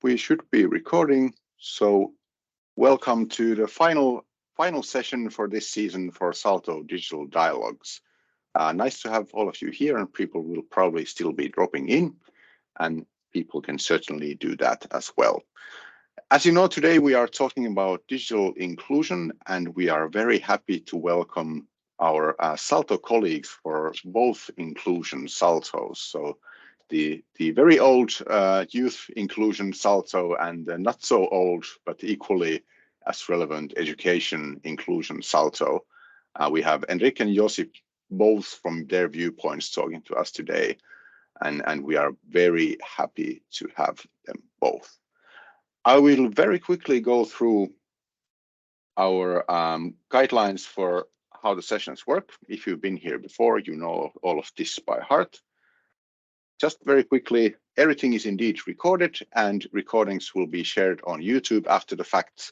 we should be recording. So welcome to the final session for this season for SALTO Digital Dialogues. Nice to have all of you here, and people will probably still be dropping in, and people can certainly do that as well. As you know, today we are talking about digital inclusion, and we are very happy to welcome our SALTO colleagues for both inclusion SALTOs. So the very old youth inclusion SALTO and the not so old but equally as relevant education inclusion SALTO. We have Henrique and Josip both from their viewpoints talking to us today, and we are very happy to have them both. I will very quickly go through our guidelines for how the sessions work. If you've been here before, you know all of this by heart. Just very quickly, everything is indeed recorded, and recordings will be shared on YouTube after the fact.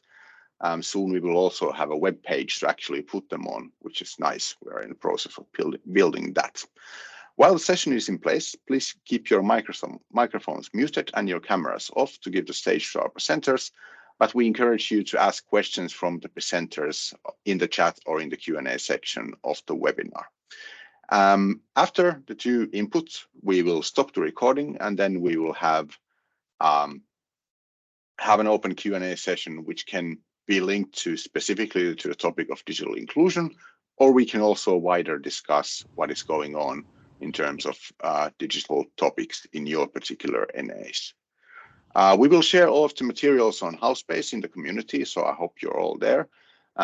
Soon we will also have a web page to actually put them on, which is nice. We're in the process of building that. While the session is in place, please keep your microphones muted and your cameras off to give the stage to our presenters, but we encourage you to ask questions from the presenters in the chat or in the Q&A section of the webinar. After the two inputs, we will stop the recording, and then we will have an open Q&A session, which can be linked to specifically to the topic of digital inclusion, or we can also wider discuss what is going on in terms of digital topics in your particular NAs. We will share all of the materials on Housepace in the community, so I hope you're all there.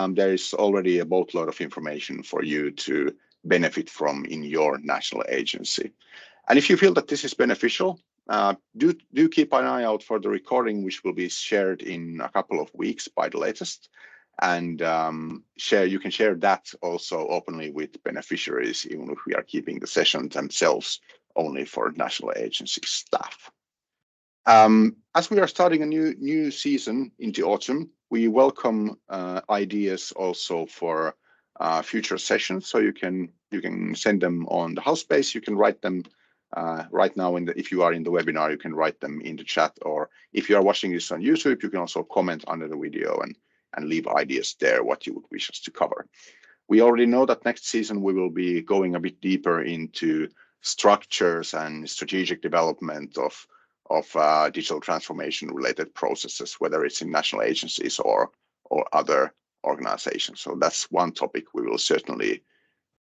There is already a boatload of information for you to benefit from in your national agency. And if you feel that this is beneficial, do keep an eye out for the recording, which will be shared in a couple of weeks by the latest. And you can share that also openly with beneficiaries, even if we are keeping the sessions themselves only for national agency staff. As we are starting a new season in the autumn, we welcome ideas also for future sessions. So you can send them on the Housepace. You can write them right now if you are in the webinar, you can write them in the chat, or if you are watching this on YouTube, you can also comment under the video and leave ideas there what you would wish us to cover. We already know that next season we will be going a bit deeper into structures and strategic development of digital transformation related processes, whether it's in national agencies or other organizations. So that's one topic we will certainly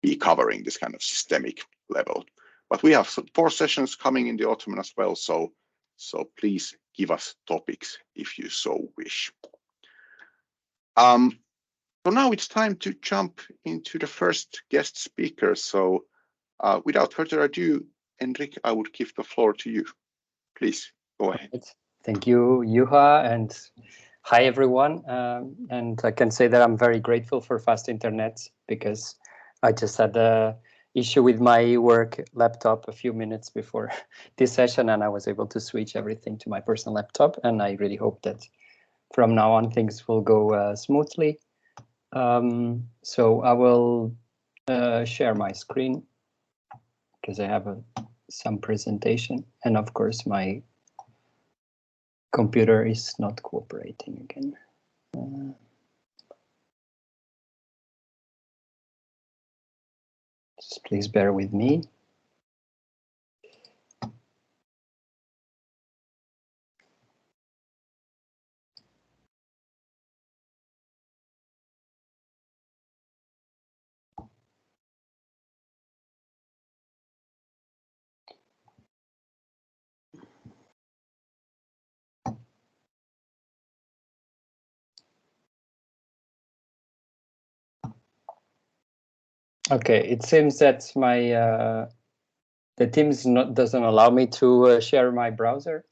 be covering, this kind of systemic level. But we have 4 sessions coming in the autumn as well, so please give us topics if you so wish. So now it's time to jump into the first guest speaker. So without further ado, Henrique, I would give the floor to you. Please go ahead. Thank you, Juha, and hi everyone. And I can say that I'm very grateful for fast internet, because I just had the issue with my work laptop a few minutes before this session, and I was able to switch everything to my personal laptop, and I really hope that from now on things will go smoothly. So I will share my screen because I have some presentation, and of course my computer is not cooperating again. Just please bear with me. Okay, it seems that my the Teams doesn't allow me to share my browser.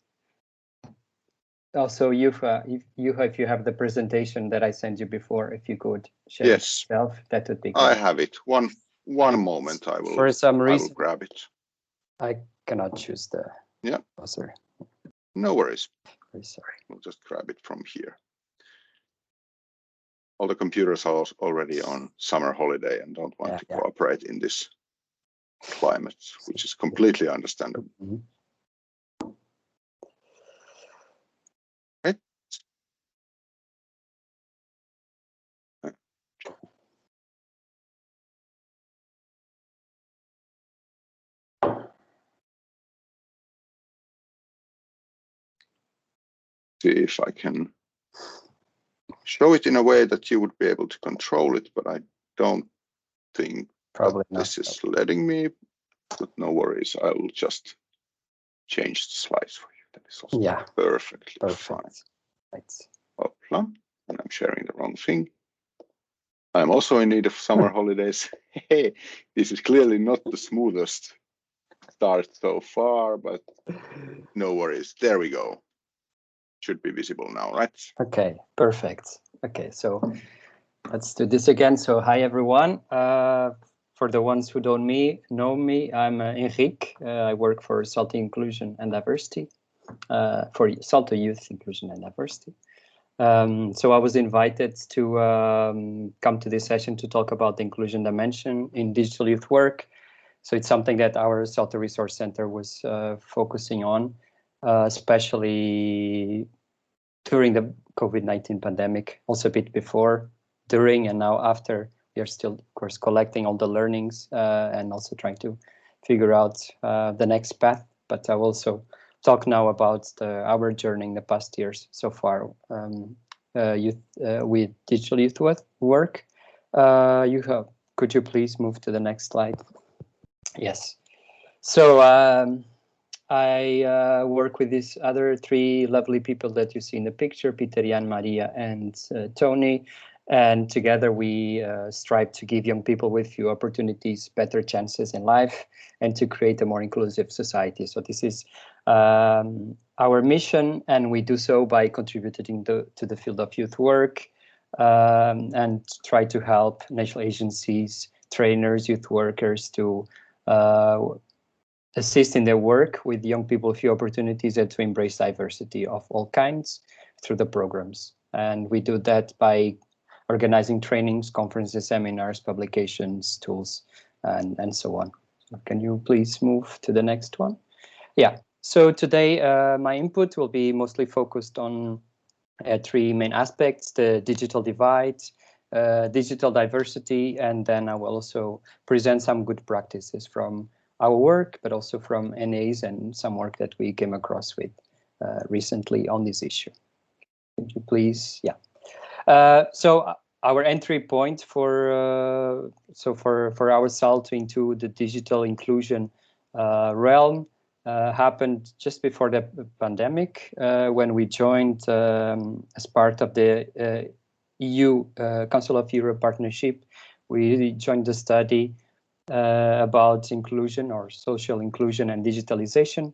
Also, Juha, if you have the presentation that I sent you before, if you could share it yourself, that would be great. I have it. One moment, I will. For some reason, I will grab it. I cannot choose the browser. No worries. Very sorry. We'll just grab it from here. All the computers are already on summer holiday and don't want to cooperate in this climate, which is completely understandable. see if I can show it in a way that you would be able to control it, but I don't think Probably that this is letting me, but no worries. I will just change the slides for you. That is also perfectly fine. Right. Hoppla. And I'm sharing the wrong thing. I'm also in need of summer holidays. Hey, this is clearly not the smoothest start so far, but no worries. There we go. Should be visible now, right? Okay, perfect. Okay, so let's do this again. So hi, everyone. For the ones who don't know me, I'm Henrique. I work for SALTO Inclusion and Diversity, for SALTO Youth Inclusion and Diversity. So I was invited to come to this session to talk about the inclusion dimension in digital youth work. So it's something that our SALTO Resource Center was focusing on, especially during the COVID-19 pandemic, also a bit before, during, and now after. We are still, of course, collecting all the learnings and also trying to figure out the next path. But I will also talk now about our journey in the past years so far with digital youth work. Could you please move to the next slide? Yes. So I work with these other three lovely people that you see in the picture, Peter, Jan, Maria, and Tony. And together we strive to give young people with few opportunities better chances in life and to create a more inclusive society. So this is our mission, and we do so by contributing to the field of youth work and try to help national agencies, trainers, youth workers to assist in their work with young people with few opportunities and to embrace diversity of all kinds through the programs. And we do that by organizing trainings, conferences, seminars, publications, tools, and so on. So can you please move to the next one? Yeah, so today my input will be mostly focused on three main aspects: the digital divide, digital diversity, and then I will also present some good practices from our work, but also from NAs and some work that we came across with recently on this issue. Could you please, so our entry point for our SALTO into the digital inclusion realm happened just before the pandemic when we joined as part of the EU Council of Europe partnership. We joined the study about inclusion or social inclusion and digitalization.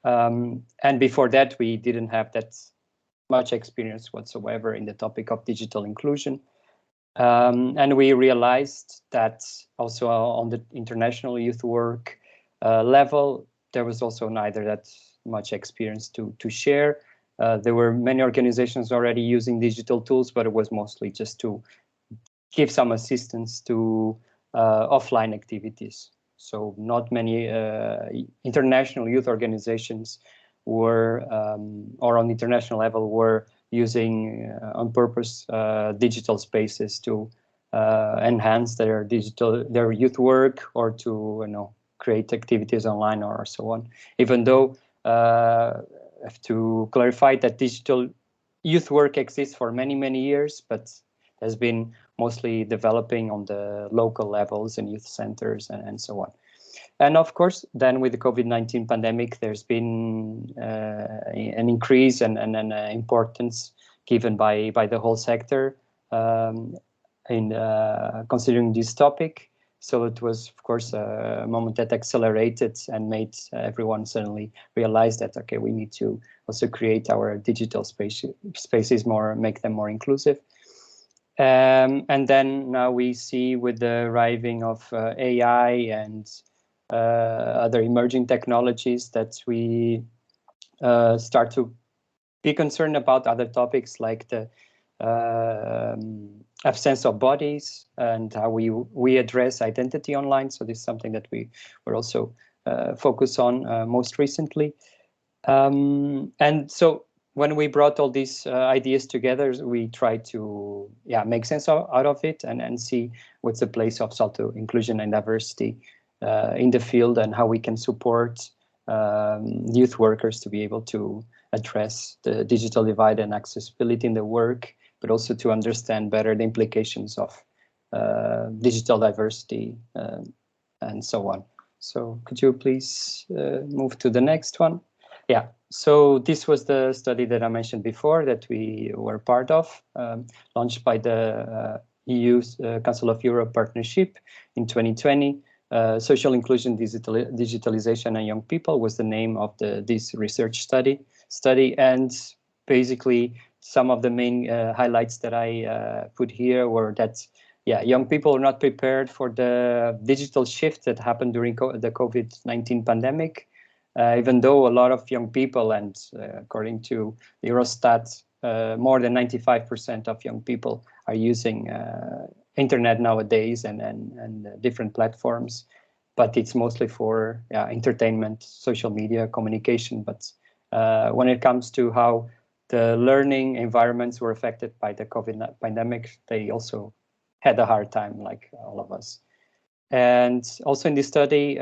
And before that, we didn't have that much experience whatsoever in the topic of digital inclusion. And we realized that also on the international youth work level, there was also neither that much experience to share. There were many organizations already using digital tools, but it was mostly just to give some assistance to offline activities. So not many international youth organizations were, or on international level, were using on purpose digital spaces to enhance their youth work or to create activities online or so on. Even though I have to clarify that digital youth work exists for many years, but has been mostly developing on the local levels and youth centers and so on. And of course, then with the COVID-19 pandemic, there's been an increase and an importance given by the whole sector in considering this topic. So it was, of course, a moment that accelerated and made everyone suddenly realize that, okay, we need to also create our digital spaces more, make them more inclusive. And then now we see with the arriving of AI and other emerging technologies that we start to be concerned about other topics like the absence of bodies and how we address identity online. So this is something that we were also focused on most recently. And so when we brought all these ideas together, we tried to make sense out of it and see what's the place of SALTO inclusion and diversity in the field and how we can support youth workers to be able to address the digital divide and accessibility in the work, but also to understand better the implications of digital diversity and so on. So could you please move to the next one? Yeah, so this was the study that I mentioned before that we were part of, launched by the EU Council of Europe Partnership in 2020. Social inclusion, digitalization, and young people was the name of this research study. And basically, some of the main highlights that I put here were that, yeah, young people are not prepared for the digital shift that happened during the COVID-19 pandemic. Even though a lot of young people, and according to Eurostat, more than 95% of young people are using internet nowadays and different platforms, but it's mostly for entertainment, social media, communication. But when it comes to how the learning environments were affected by the COVID pandemic, they also had a hard time, like all of us. And also in this study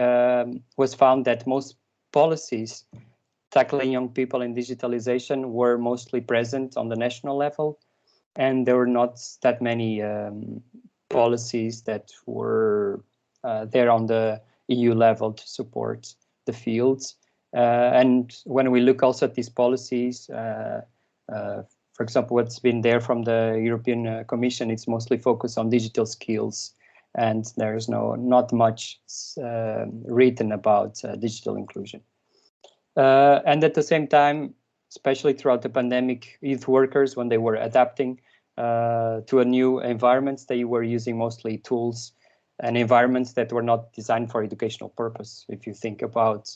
was found that most policies tackling young people in digitalization were mostly present on the national level, and there were not that many policies that were there on the EU level to support the fields. And when we look also at these policies, for example, what's been there from the European Commission, it's mostly focused on digital skills, and there's not much written about digital inclusion. And at the same time, especially throughout the pandemic, youth workers, when they were adapting to a new environment, they were using mostly tools and environments that were not designed for educational purpose. If you think about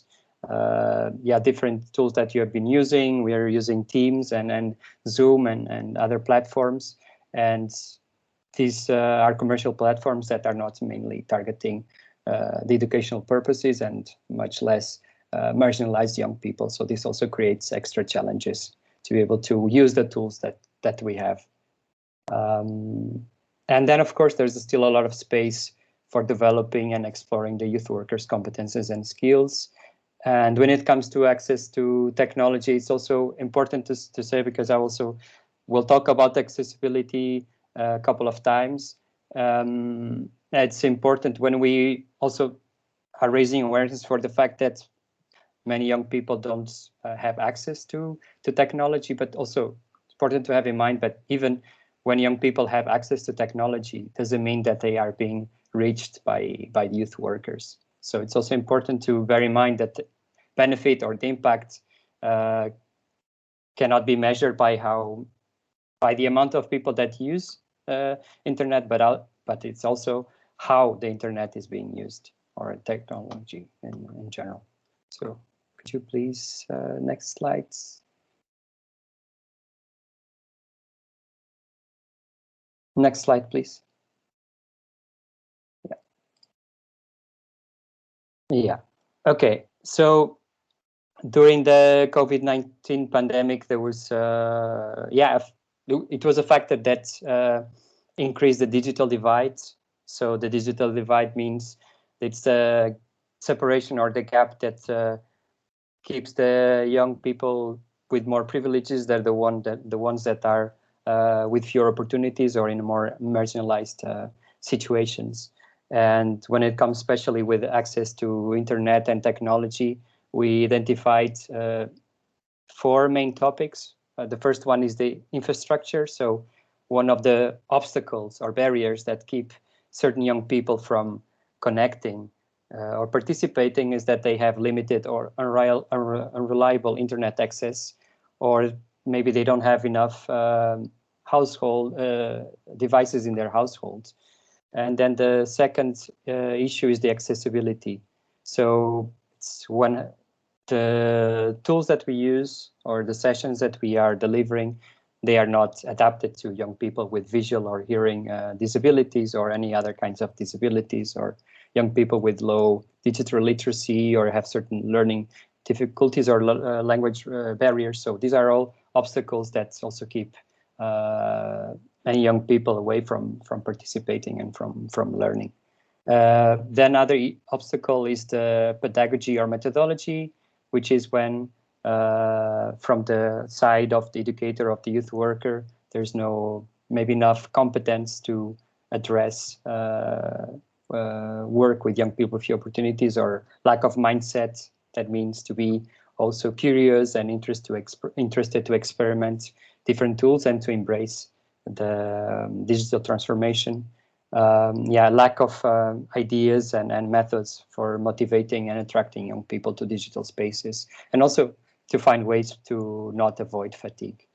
different tools that you have been using, we are using Teams and Zoom and other platforms, and these are commercial platforms that are not mainly targeting the educational purposes and much less marginalized young people. So this also creates extra challenges to be able to use the tools that we have. And then, of course, there's still a lot of space for developing and exploring the youth workers' competences and skills. And when it comes to access to technology, it's also important to say, because I also will talk about accessibility a couple of times. It's important when we also are raising awareness for the fact that many young people don't have access to technology, but also important to have in mind that even when young people have access to technology, doesn't mean that they are being reached by youth workers. So it's also important to bear in mind that the benefit or the impact cannot be measured by the amount of people that use internet, but it's also how the internet is being used, or technology in general. So could you please, next slides. Next slide, please. Yeah. Okay. So during the COVID-19 pandemic, there was, it was a factor that increased the digital divide. So the digital divide means it's the separation or the gap that keeps the young people with more privileges. They're the ones that are with fewer opportunities or in more marginalized situations. And when it comes especially with access to internet and technology, we identified 4 main topics. The first one is the infrastructure. So one of the obstacles or barriers that keep certain young people from connecting or participating is that they have limited or unreliable internet access, or maybe they don't have enough household devices in their households. And then the second issue is the accessibility. So it's when the tools that we use or the sessions that we are delivering, they are not adapted to young people with visual or hearing disabilities or any other kinds of disabilities, or young people with low digital literacy or have certain learning difficulties or language barriers. So these are all obstacles that also keep many young people away from participating and from learning. Then another obstacle is the pedagogy or methodology, which is when from the side of the educator, of the youth worker, there's no maybe enough competence to address work with young people with few opportunities, or lack of mindset. That means to be also curious and interested to experiment different tools and to embrace the digital transformation. Lack of ideas and methods for motivating and attracting young people to digital spaces, and also to find ways to not avoid fatigue.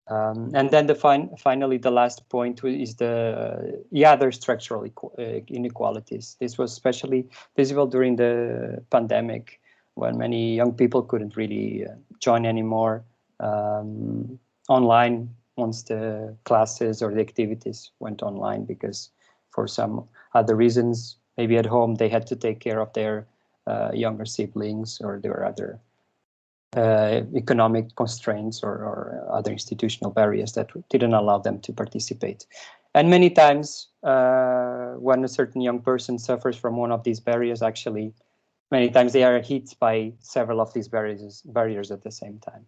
And then finally, the last point is there's structural inequalities. This was especially visible during the pandemic, when many young people couldn't really join anymore online once the classes or the activities went online, because for some other reasons, maybe at home they had to take care of their younger siblings, or there were other economic constraints or other institutional barriers that didn't allow them to participate. And many times when a certain young person suffers from one of these barriers, actually, many times they are hit by several of these barriers at the same time.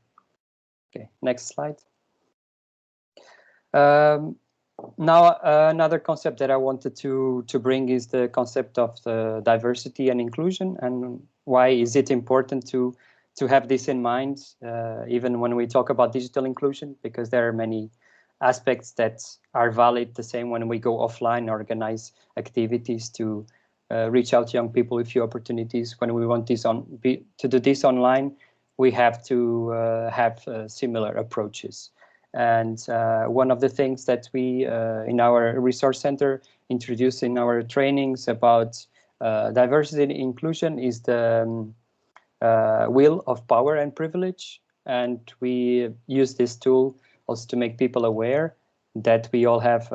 Okay, next slide. Now, another concept that I wanted to bring is the concept of the diversity and inclusion, and why is it important to have this in mind, even when we talk about digital inclusion, because there are many aspects that are valid the same when we go offline, organize activities to reach out to young people with few opportunities. When we want to do this online, we have to have similar approaches. And one of the things that we in our resource center introduce in our trainings about diversity and inclusion is the wheel of power and privilege. And we use this tool also to make people aware that we all have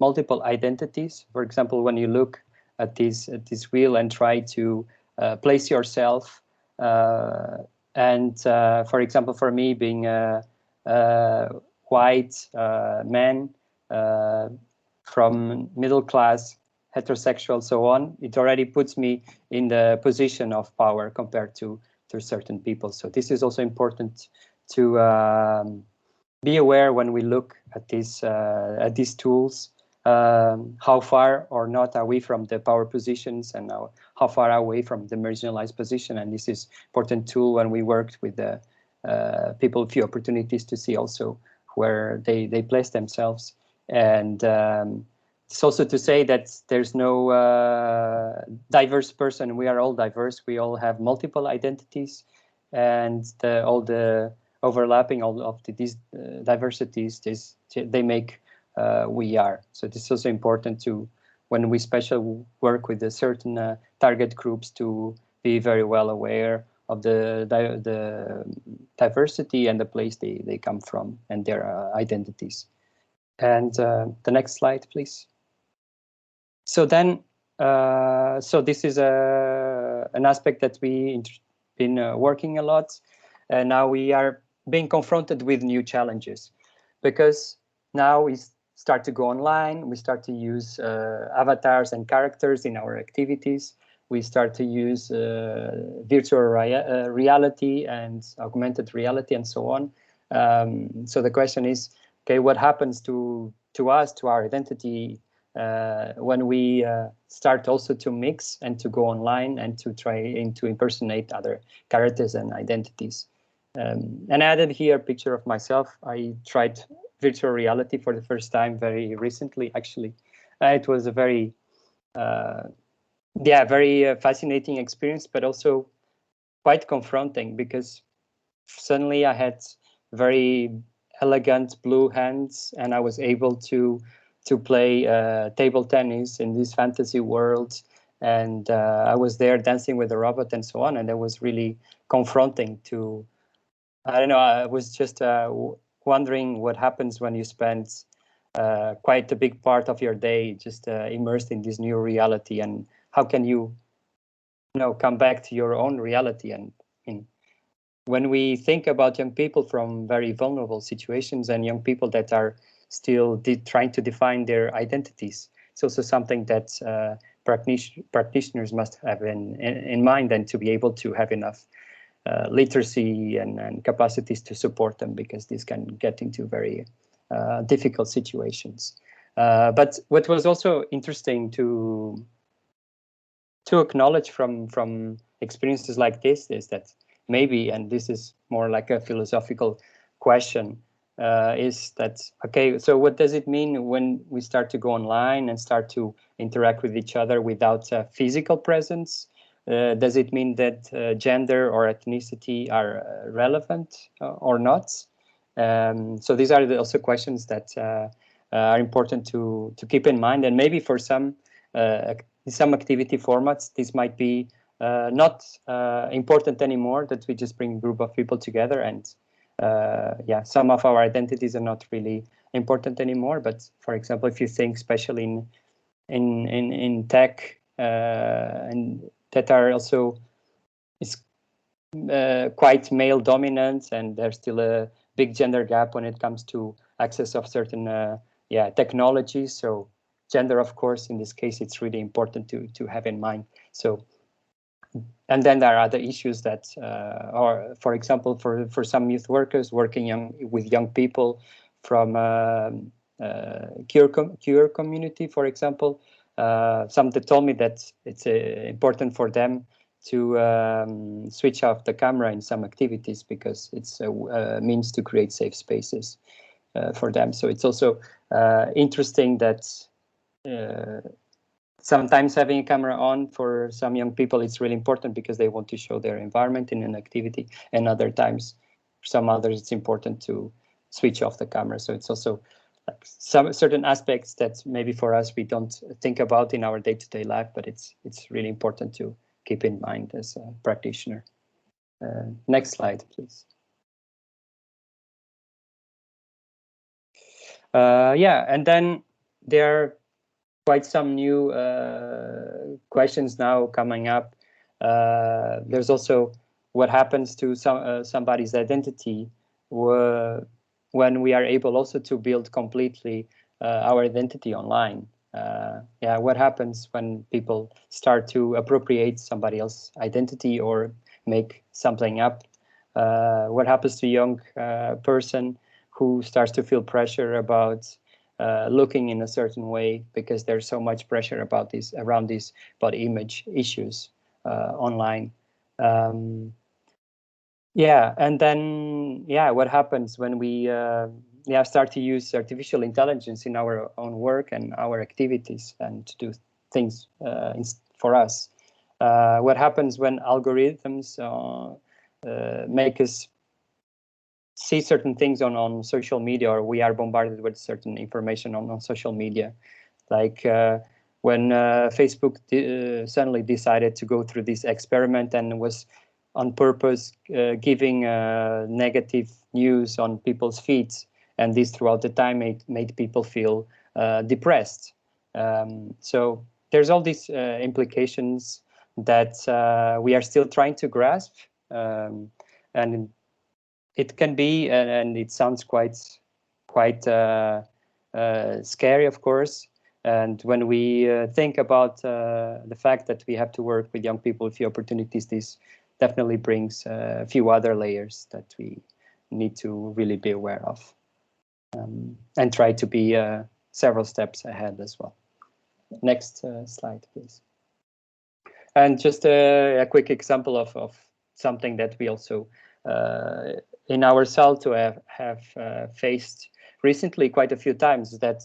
multiple identities. For example, when you look at this wheel and try to place yourself, and for example, for me, being a white man from middle class, heterosexual, so on, it already puts me in the position of power compared to certain people. So this is also important to be aware when we look at these tools. How far or not are we from the power positions, and how far are we from the marginalized position? And this is important tool when we worked with the people with few opportunities to see also where they place themselves. And it's also to say that there's no diverse person. We are all diverse. We all have multiple identities, and all the overlapping all of these diversities, they make we are. So this is also important to, when we special work with the certain target groups, to be very well aware of the diversity and the place they come from and their identities. And the next slide, please. So then, so this is an aspect that we been working a lot, and now we are being confronted with new challenges, because now we start to go online, we start to use avatars and characters in our activities, we start to use virtual reality and augmented reality and so on. So the question is, okay, what happens to us, to our identity, when we start also to mix and to go online and to try and to impersonate other characters and identities. And I added here a picture of myself. I tried virtual reality for the first time very recently, actually. It was a very, very fascinating experience, but also quite confronting, because suddenly I had very elegant blue hands, and I was able to play table tennis in this fantasy world, and I was there dancing with a robot and so on, and it was really confronting to, I don't know, I was just wondering what happens when you spend quite a big part of your day just immersed in this new reality, and how can you come back to your own reality. And when we think about young people from very vulnerable situations and young people that are still trying to define their identities, it's also something that practitioners must have in mind, and to be able to have enough literacy and capacities to support them, because this can get into very difficult situations. But what was also interesting to acknowledge from experiences like this is that maybe, and this is more like a philosophical question, is that, okay, so what does it mean when we start to go online and start to interact with each other without a physical presence? Does it mean that gender or ethnicity are relevant or not? So these are also questions that are important to keep in mind, and maybe for some activity formats, this might be not important anymore, that we just bring a group of people together, and yeah, some of our identities are not really important anymore. But for example, if you think especially in tech, and that are also quite male dominant, and there's still a big gender gap when it comes to access of certain technologies. So gender, of course, in this case, it's really important to have in mind. So, and then there are other issues that are, for example, for some youth workers working with young people from queer community, for example, some that told me that it's important for them to switch off the camera in some activities, because it's a means to create safe spaces for them. So it's also interesting that sometimes having a camera on for some young people, it's really important because they want to show their environment in an activity, and other times, for some others, it's important to switch off the camera. So it's also like some certain aspects that maybe for us we don't think about in our day-to-day life, but it's really important to keep in mind as a practitioner. Next slide, please. Yeah, and then there are quite some new questions now coming up. There's also what happens to somebody's identity when we are able also to build completely our identity online. Yeah, what happens when people start to appropriate somebody else's identity or make something up? What happens to a young person who starts to feel pressure about looking in a certain way, because there's so much pressure about around these body image issues online. Yeah, and then what happens when we start to use artificial intelligence in our own work and our activities, and to do things for us? What happens when algorithms make us see certain things on social media, or we are bombarded with certain information on social media, like when Facebook suddenly decided to go through this experiment and was on purpose giving negative news on people's feeds, and this throughout the time made people feel depressed. So there's all these implications that we are still trying to grasp, and it can be, and it sounds quite scary, of course. And when we think about the fact that we have to work with young people with few opportunities, this definitely brings a few other layers that we need to really be aware of, and try to be several steps ahead as well. Next slide, please. And just a quick example of something that we also in our SALTO have faced recently quite a few times, that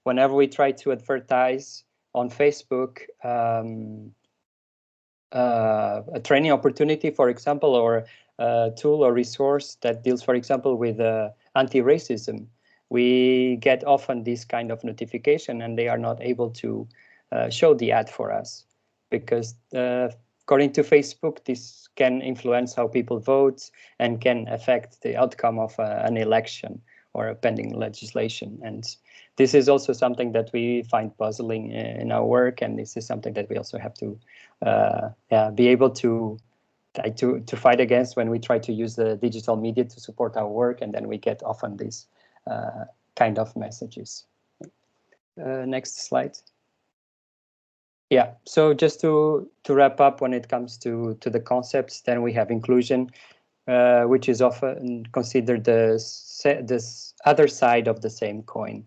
whenever we try to advertise on Facebook a training opportunity, for example, or a tool or resource that deals, for example, with anti-racism, we get often this kind of notification, and they are not able to show the ad for us, because according to Facebook, this can influence how people vote and can affect the outcome of an election or a pending legislation. And this is also something that we find puzzling in our work, and this is something that we also have to be able to fight against when we try to use the digital media to support our work, and then we get often these kind of messages. Next slide. Yeah, so just to wrap up, when it comes to the concepts, then we have inclusion, which is often considered this other side of the same coin.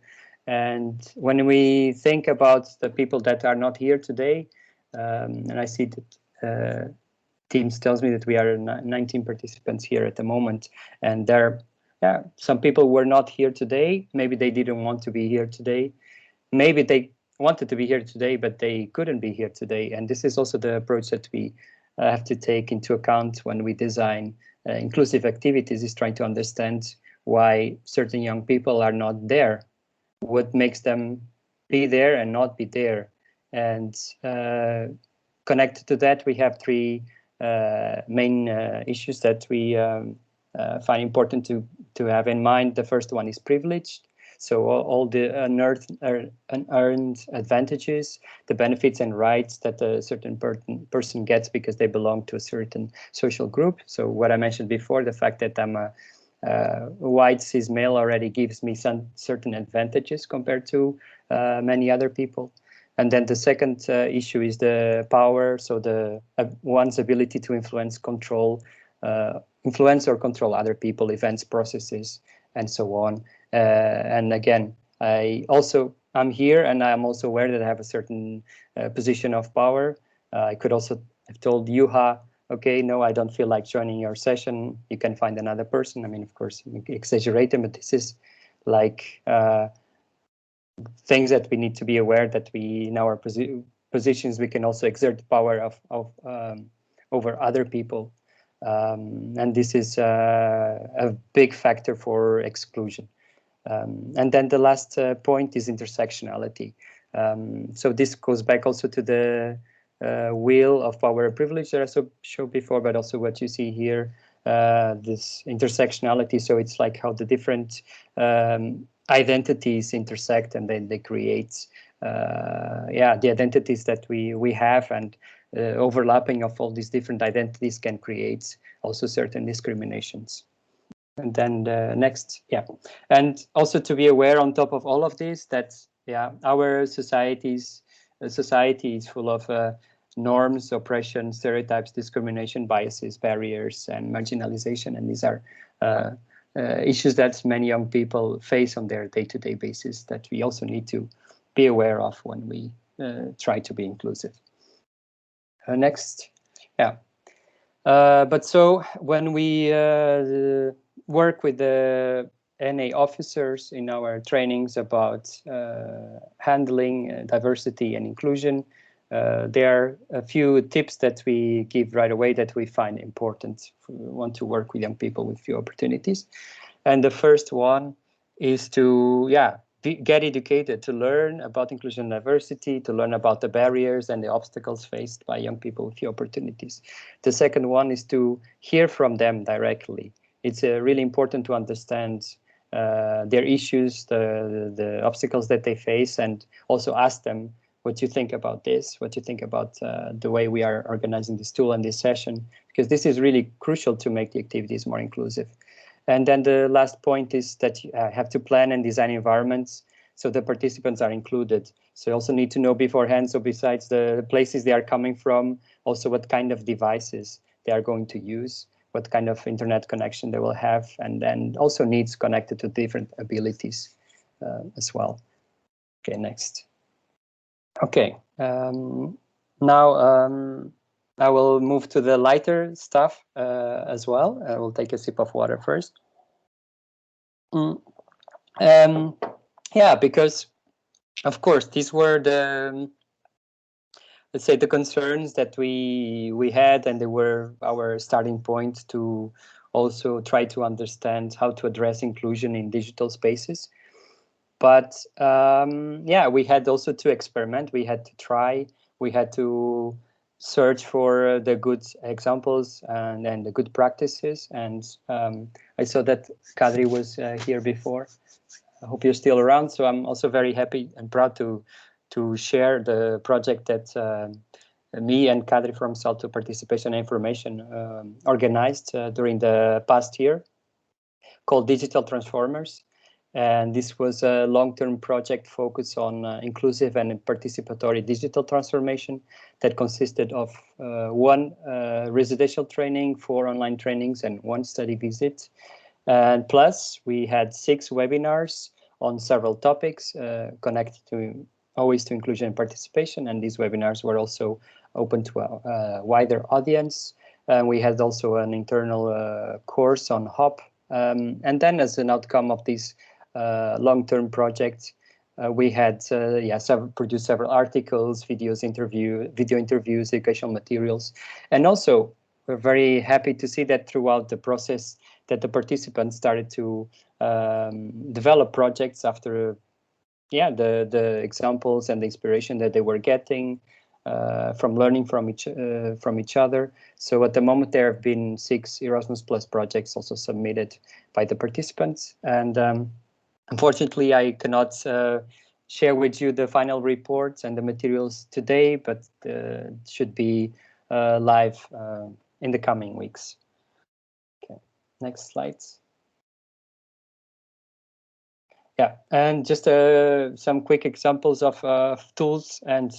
And when we think about the people that are not here today, and I see that Teams tells me that we are 19 participants here at the moment, and some people were not here today. Maybe they didn't want to be here today. Maybe they wanted to be here today, but they couldn't be here today. And this is also the approach that we have to take into account when we design inclusive activities, is trying to understand why certain young people are not there, what makes them be there and not be there. And connected to that, we have three main issues that we find important to have in mind. The first one is privileged. So all the unearned advantages, the benefits and rights that a certain person gets because they belong to a certain social group. So what I mentioned before, the fact that I'm a white cis male already gives me some certain advantages compared to many other people. And then the second issue is the power. So the one's ability to influence or control other people, events, processes, and so on. And again, I'm here, and I'm also aware that I have a certain position of power. I could also have told Juha, okay, no, I don't feel like joining your session. You can find another person. I mean, of course, you exaggerate them, but this is like things that we need to be aware that we, in our positions, we can also exert power over other people. And this is a big factor for exclusion. And then the last point is intersectionality. So this goes back also to the wheel of power and privilege that I showed before, but also what you see here, this intersectionality. So it's like how the different identities intersect, and then they create the identities that we have, and overlapping of all these different identities can create also certain discriminations. And then the next, and also to be aware on top of all of this that our society is full of norms, oppression, stereotypes, discrimination, biases, barriers, and marginalization, and these are issues that many young people face on their day-to-day basis that we also need to be aware of when we try to be inclusive. Next, but so when we work with the NA officers in our trainings about handling diversity and inclusion, there are a few tips that we give right away that we find important if we want to work with young people with few opportunities. And the first one is to get educated, to learn about inclusion and diversity, to learn about the barriers and the obstacles faced by young people with few opportunities. The second one is to hear from them directly. It's really important to understand their issues, the obstacles that they face, and also ask them what you think about this, what you think about the way we are organizing this tool and this session, because this is really crucial to make the activities more inclusive. And then the last point is that you have to plan and design environments so the participants are included. So you also need to know beforehand, so besides the places they are coming from, also what kind of devices they are going to use, what kind of internet connection they will have, and then also needs connected to different abilities as well. Okay, next. Okay, now I will move to the lighter stuff as well. I will take a sip of water first. Because of course these were the, let's say, the concerns that we had, and they were our starting point to also try to understand how to address inclusion in digital spaces. But we had also to experiment, we had to try, we had to search for the good examples and the good practices. And I saw that Kadri was here before. I hope you're still around. So I'm also very happy and proud to share the project that me and Kadri from SALTO Participation Information organized during the past year, called Digital Transformers. And this was a long-term project focused on inclusive and participatory digital transformation that consisted of 1 residential training, 4 online trainings, and 1 study visit. And plus, we had 6 webinars on several topics connected to always to inclusion and participation. And these webinars were also open to a wider audience. We had also an internal course on HOP. And then as an outcome of this long-term project, we had produced several articles, video interviews, educational materials. And also, we're very happy to see that throughout the process that the participants started to develop projects after the examples and the inspiration that they were getting from learning from each other. So at the moment, there have been 6 Erasmus Plus projects also submitted by the participants. And unfortunately, I cannot share with you the final reports and the materials today, but should be live in the coming weeks. Okay, next slides. Yeah, and just some quick examples of tools and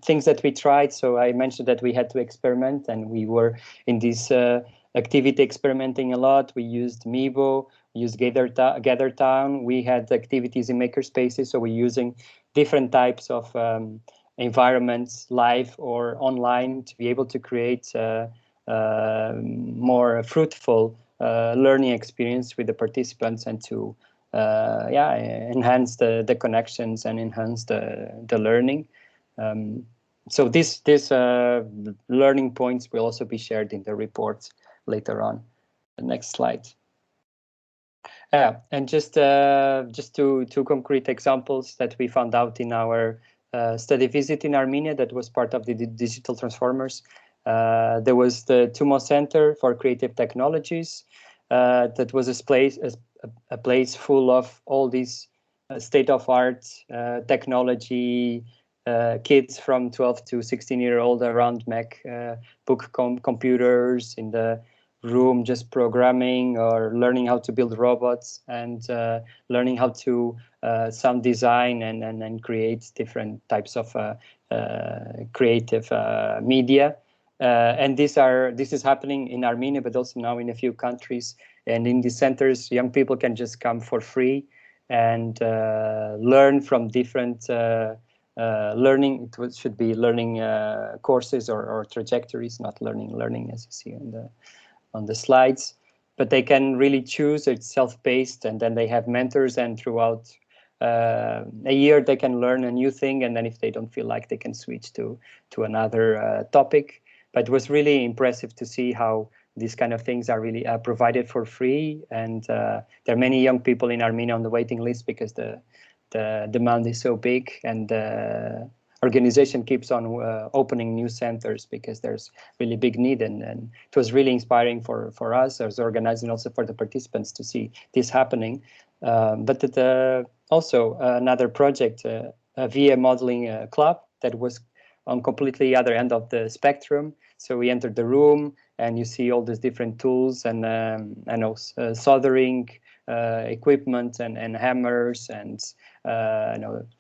things that we tried. So I mentioned that we had to experiment, and we were in this activity experimenting a lot. We used Meebo, we used GatherTown. We had activities in makerspaces, so we're using different types of environments, live or online, to be able to create more fruitful learning experience with the participants and to enhance the connections and enhance the learning. So these learning points will also be shared in the reports later on. The next slide. And just 2 concrete examples that we found out in our study visit in Armenia that was part of the Digital Transformers. There was the TUMO Center for Creative Technologies. That was a place full of all these state-of-art technology, kids from 12 to 16-year-old around MacBook computers in the room, just programming or learning how to build robots and learning how to sound design and create different types of creative media. And this is happening in Armenia, but also now in a few countries. And in these centers, young people can just come for free and learn from different learning. It should be learning courses or trajectories, not learning as you see on the slides. But they can really choose. It's self-paced, and then they have mentors. And throughout a year, they can learn a new thing. And then if they don't feel like, they can switch to another topic. But it was really impressive to see how these kind of things are really provided for free. And there are many young people in Armenia on the waiting list because the demand is so big, and the organization keeps on opening new centers because there's really big need. And it was really inspiring for us as organizers and also for the participants to see this happening. But also another project, a VA modeling club that was on completely other end of the spectrum. So we entered the room and you see all these different tools and soldering equipment and hammers and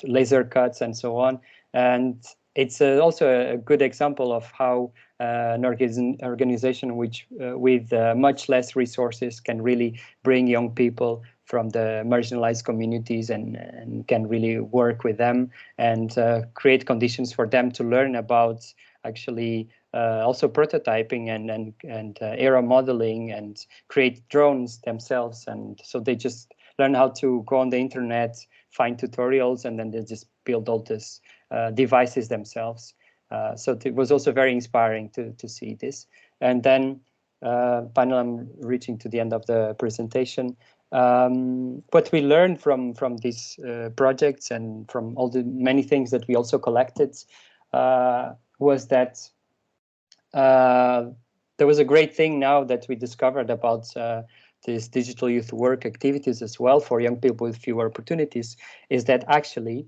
laser cuts and so on. And it's also a good example of how an organization which with much less resources can really bring young people from the marginalized communities and can really work with them and create conditions for them to learn about actually also prototyping and aero modeling and create drones themselves. And so they just learn how to go on the internet, find tutorials, and then they just build all these devices themselves. So it was also very inspiring to see this. And then finally, I'm reaching to the end of the presentation. What we learned from these projects and from all the many things that we also collected was that there was a great thing now that we discovered about these digital youth work activities as well for young people with fewer opportunities, is that actually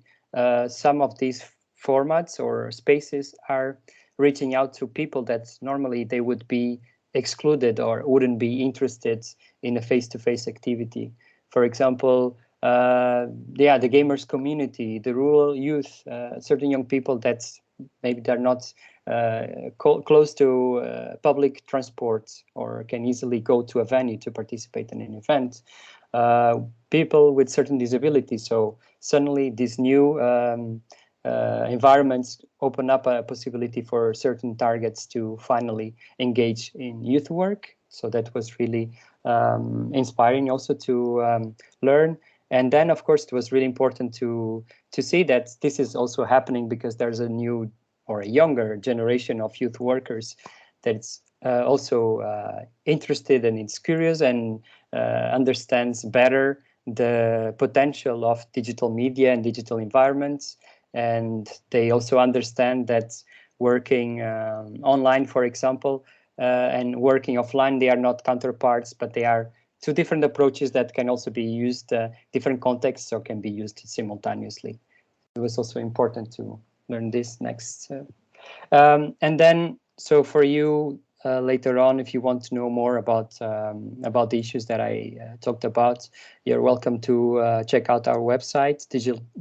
some of these formats or spaces are reaching out to people that normally they would be excluded or wouldn't be interested in a face-to-face activity. For example, the gamers community, the rural youth, certain young people that maybe they're not close to public transport or can easily go to a venue to participate in an event. People with certain disabilities. So suddenly these new environments open up a possibility for certain targets to finally engage in youth work. So that was really inspiring also to learn. And then, of course, it was really important to see that this is also happening because there's a new or a younger generation of youth workers that's also interested and it's curious and understands better the potential of digital media and digital environments. And they also understand that working online, for example, and working offline, they are not counterparts, but they are two different approaches that can also be used, different contexts, or can be used simultaneously. It was also important to learn this next. And then, so for you later on, if you want to know more about the issues that I talked about, you're welcome to check out our website,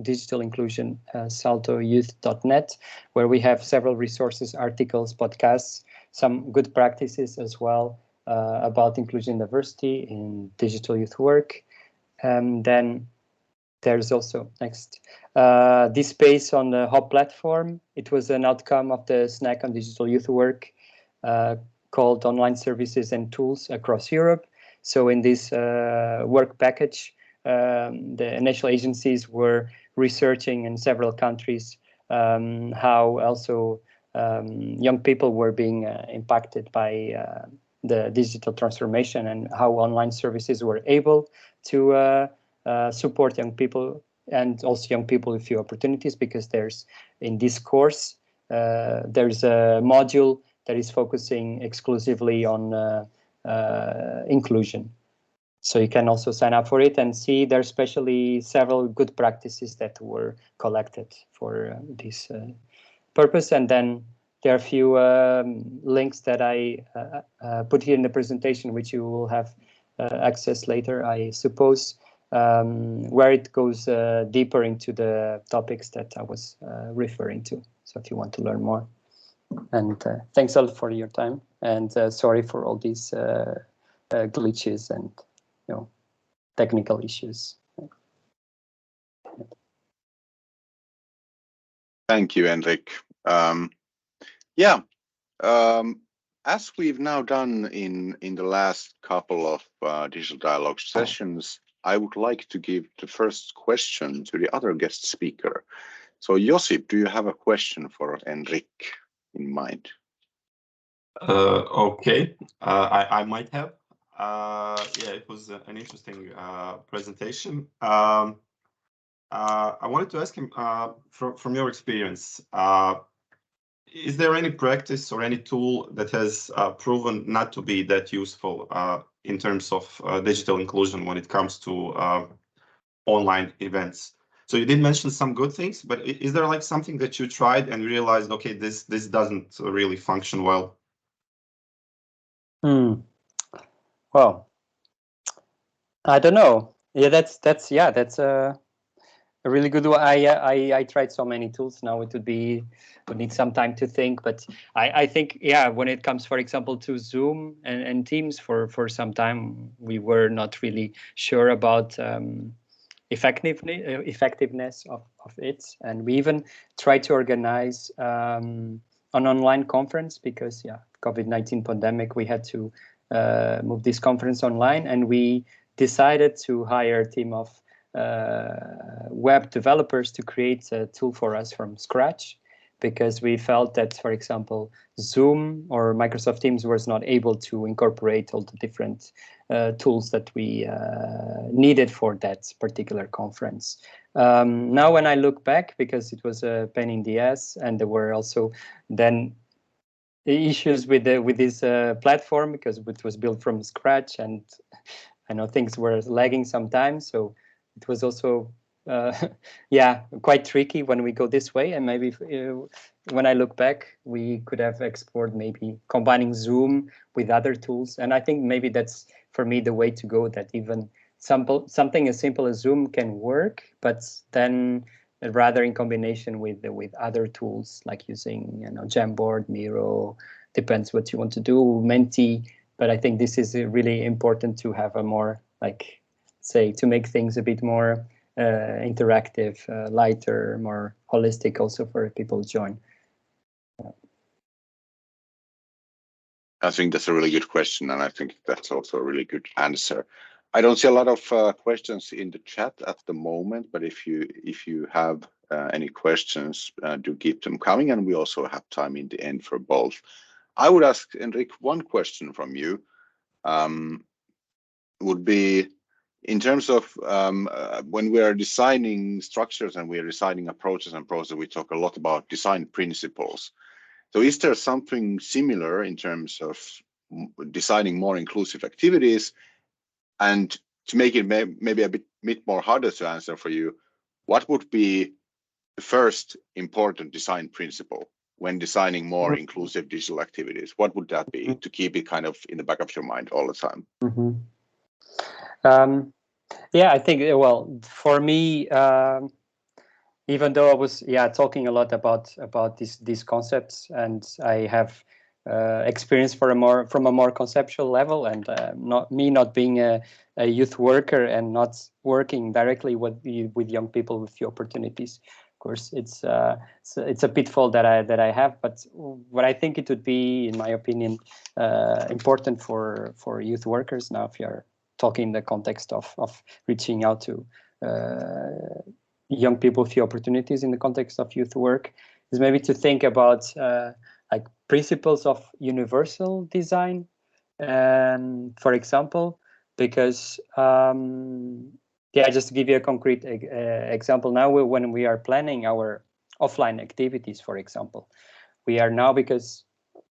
digital inclusion, SALTO-Youth.net, where we have several resources, articles, podcasts, some good practices as well about inclusion and diversity in digital youth work. And then there's also this space on the Hub platform. It was an outcome of the SNAC on digital youth work called Online Services and Tools Across Europe. So in this work package, the national agencies were researching in several countries how also young people were being impacted by the digital transformation and how online services were able to support young people and also young people with few opportunities, because there's in this course there's a module that is focusing exclusively on inclusion. So you can also sign up for it and see there's especially several good practices that were collected for this purpose. And then there are a few links that I put here in the presentation, which you will have access later, I suppose, where it goes deeper into the topics that I was referring to. So if you want to learn more. And thanks a lot for your time. And sorry for all these glitches and technical issues. Thank you, Henrique. As we've now done in the last couple of digital dialogue sessions, I would like to give the first question to the other guest speaker. So Josip, do you have a question for Henrique in mind? Okay, I might have. Yeah, it was an interesting presentation. I wanted to ask him, from your experience, is there any practice or any tool that has proven not to be that useful in terms of digital inclusion when it comes to online events? So you did mention some good things, but is there like something that you tried and realized, okay, this doesn't really function well? Well, I don't know. Yeah, that's a really good one. I tried so many tools. Now it would need some time to think, but I think, yeah, when it comes, for example, to Zoom and Teams, for some time we were not really sure about effectiveness of it, and we even tried to organize an online conference because, yeah, COVID-19 pandemic, we had to move this conference online, and we decided to hire a team of web developers to create a tool for us from scratch, because we felt that, for example, Zoom or Microsoft Teams was not able to incorporate all the different tools that we needed for that particular conference. Now, when I look back, because it was a pain in the ass, and there were also then issues with this platform, because it was built from scratch, and I know things were lagging sometimes, so it was also quite tricky when we go this way. And maybe when I look back, we could have explored maybe combining Zoom with other tools. And I think maybe that's, for me, the way to go, that even something as simple as Zoom can work, but then rather in combination with other tools like using Jamboard, Miro, depends what you want to do, Menti. But I think this is really important to have a more to make things a bit more interactive, lighter, more holistic, also for people to join. I think that's a really good question, and I think that's also a really good answer. I don't see a lot of questions in the chat at the moment, but if you have any questions, do keep them coming, and we also have time in the end for both. I would ask Henrique one question from you. Would be in terms of when we are designing structures and we are designing approaches and processes, we talk a lot about design principles. So is there something similar in terms of designing more inclusive activities? And to make it maybe a bit more harder to answer for you, what would be the first important design principle when designing more inclusive digital activities? What would that be to keep it kind of in the back of your mind all the time? Yeah, I think, well, for me, even though I was talking a lot about these concepts, and I have experience from a more conceptual level, and not being a youth worker and not working directly with young people with few opportunities. Of course, it's a pitfall that I have, but what I think it would be, in my opinion, important for youth workers now, if you're talking in the context of reaching out to young people with few opportunities in the context of youth work, is maybe to think about principles of universal design, for example, because just to give you a concrete example, now when we are planning our offline activities, for example, we are now, because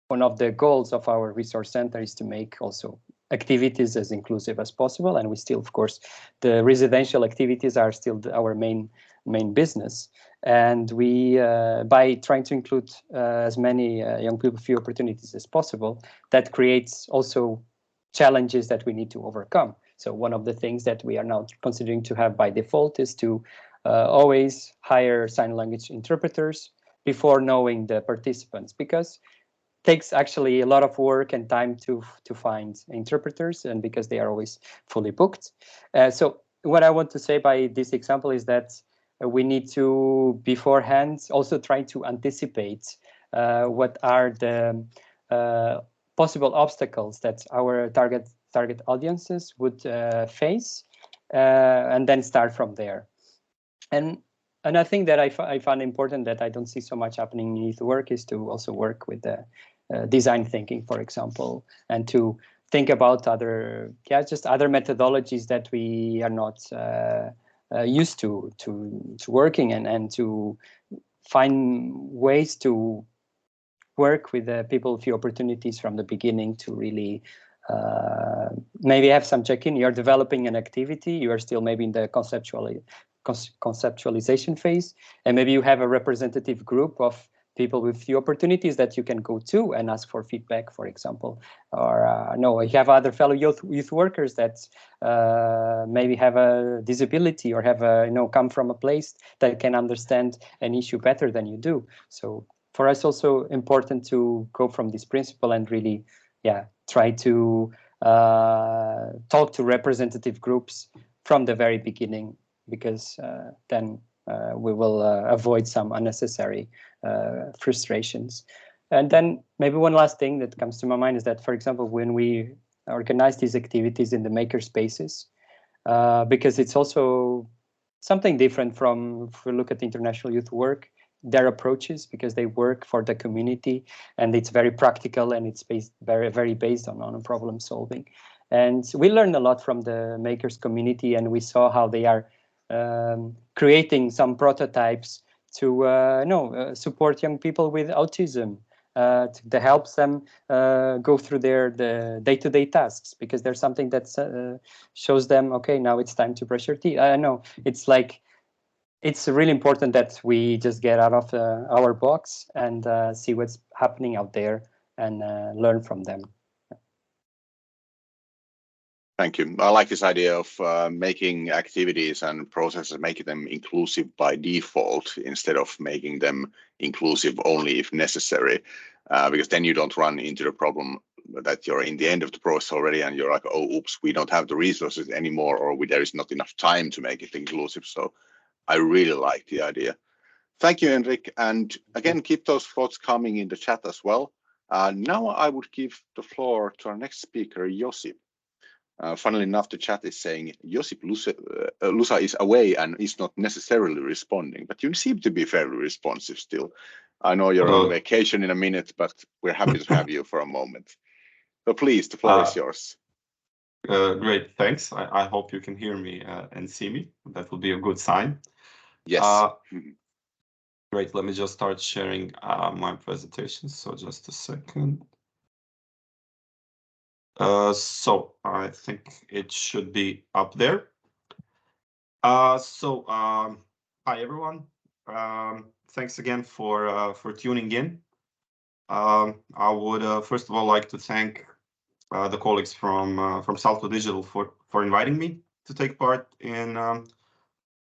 one of the goals of our resource center is to make also activities as inclusive as possible, and we still, of course, the residential activities are still our main business, and we by trying to include as many young people with few opportunities as possible, that creates also challenges that we need to overcome. So one of the things that we are now considering to have by default is to always hire sign language interpreters before knowing the participants, because takes actually a lot of work and time to find interpreters, and because they are always fully booked. So what I want to say by this example is that we need to beforehand also try to anticipate what are the possible obstacles that our target audiences would face, and then start from there. And I think that I found important that I don't see so much happening in youth work is to also work with the design thinking, for example, and to think about other methodologies that we are not used to working, and to find ways to work with people with few opportunities from the beginning, to really maybe have some check-in. You're developing an activity, you are still maybe in the conceptualization phase, and maybe you have a representative group of people with few opportunities that you can go to and ask for feedback, for example, or you have other fellow youth workers that maybe have a disability or have come from a place that can understand an issue better than you do. So for us, also important to go from this principle and really, try to talk to representative groups from the very beginning, because then we will avoid some unnecessary frustrations. And then maybe one last thing that comes to my mind is that, for example, when we organize these activities in the maker spaces, because it's also something different from, if we look at international youth work, their approaches, because they work for the community, and it's very practical, and it's very based on problem solving. And we learned a lot from the makers community, and we saw how they are creating some prototypes to support young people with autism, to help them go through the day-to-day tasks, because there's something that shows them, okay, now it's time to brush your teeth. I know it's really important that we just get out of our box and see what's happening out there and learn from them. Thank you. I like this idea of making activities and processes, making them inclusive by default instead of making them inclusive only if necessary, because then you don't run into the problem that you're in the end of the process already and you're like, oh, oops, we don't have the resources anymore, or there is not enough time to make it inclusive. So I really like the idea. Thank you, Henrique. And again, keep those thoughts coming in the chat as well. Now I would give the floor to our next speaker, Josip. Funnily enough, the chat is saying Josip Lusa is away and is not necessarily responding, but you seem to be fairly responsive still. I know you're on vacation in a minute, but we're happy to have you for a moment. So please, the floor is yours. Great, thanks. I hope you can hear me and see me. That will be a good sign. Yes. Great, let me just start sharing my presentation. So just a second. So I think it should be up there. Hi everyone. Thanks again for tuning in. I would first of all like to thank the colleagues from SALTO Digital for inviting me to take part in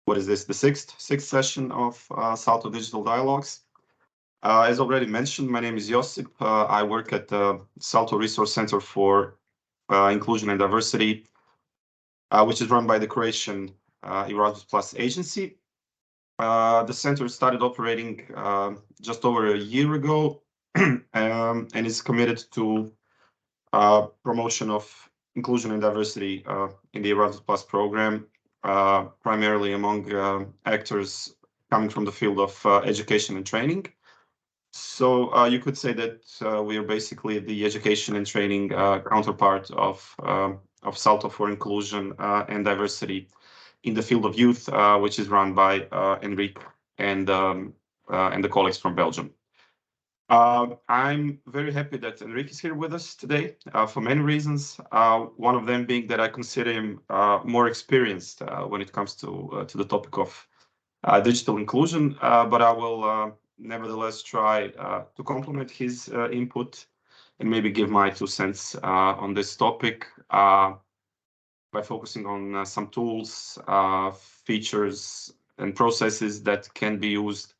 what is this, the sixth session of SALTO Digital Dialogues. As already mentioned, my name is Josip. I work at the SALTO Resource Center for Inclusion and Diversity, which is run by the Croatian Erasmus Plus agency. The center started operating just over a year ago and is committed to promotion of inclusion and diversity in the Erasmus Plus program, primarily among actors coming from the field of education and training. So you could say that we are basically the education and training counterpart of SALTO for Inclusion and Diversity in the field of youth, which is run by Henrique and the colleagues from Belgium. I'm very happy that Henrique is here with us today for many reasons. One of them being that I consider him more experienced when it comes to the topic of digital inclusion, but I will nevertheless try to complement his input and maybe give my 2 cents on this topic by focusing on some tools, features, and processes that can be used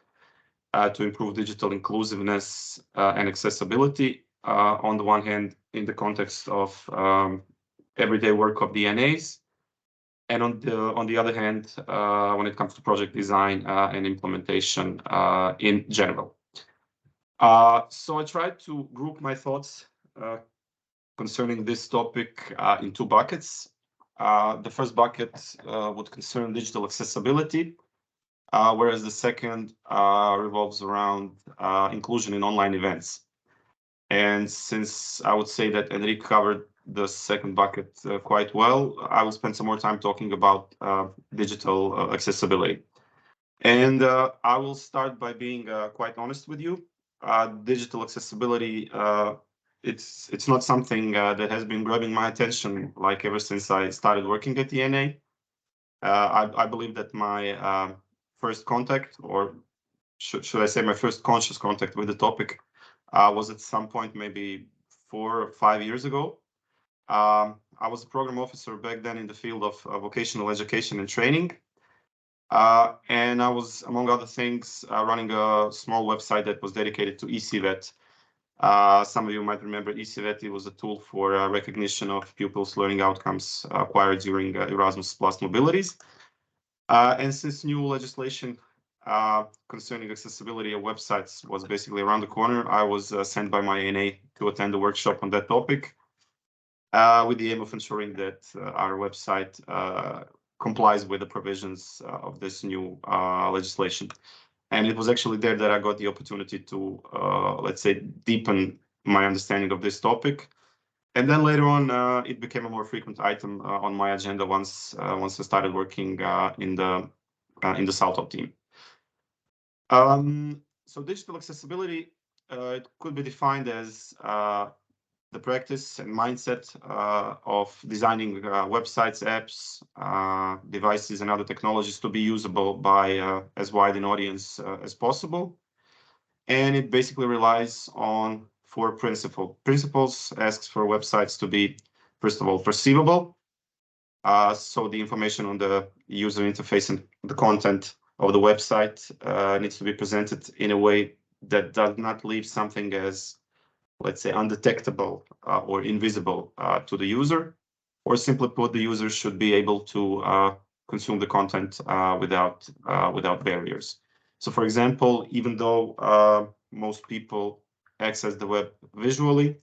to improve digital inclusiveness and accessibility, on the one hand, in the context of everyday work of DNAs, and on the other hand, when it comes to project design and implementation in general. So I tried to group my thoughts concerning this topic in 2 buckets. The first bucket would concern digital accessibility, whereas the second revolves around inclusion in online events. And since I would say that Henrique covered the second bucket quite well, I will spend some more time talking about digital accessibility. And I will start by being quite honest with you. Digital accessibility, it's not something that has been grabbing my attention like ever since I started working at DNA. I believe that my first contact, or should I say my first conscious contact with the topic, was at some point maybe 4 or 5 years ago. I was a program officer back then in the field of vocational education and training. And I was, among other things, running a small website that was dedicated to eCvet. Some of you might remember eCvet. It was a tool for recognition of pupils' learning outcomes acquired during Erasmus Plus mobilities. And since new legislation concerning accessibility of websites was basically around the corner, I was sent by my NA to attend a workshop on that topic with the aim of ensuring that our website complies with the provisions of this new legislation. And it was actually there that I got the opportunity to, let's say, deepen my understanding of this topic. And then later on, it became a more frequent item on my agenda once I started working in the SALTO team. So digital accessibility, it could be defined as the practice and mindset of designing websites, apps, devices, and other technologies to be usable by as wide an audience as possible. And it basically relies on 4 principles. Asks for websites to be, first of all, perceivable, So the information on the user interface and the content of the website needs to be presented in a way that does not leave something as, let's say, undetectable or invisible to the user, or simply put, the user should be able to consume the content without barriers. So, for example, even though most people access the web visually,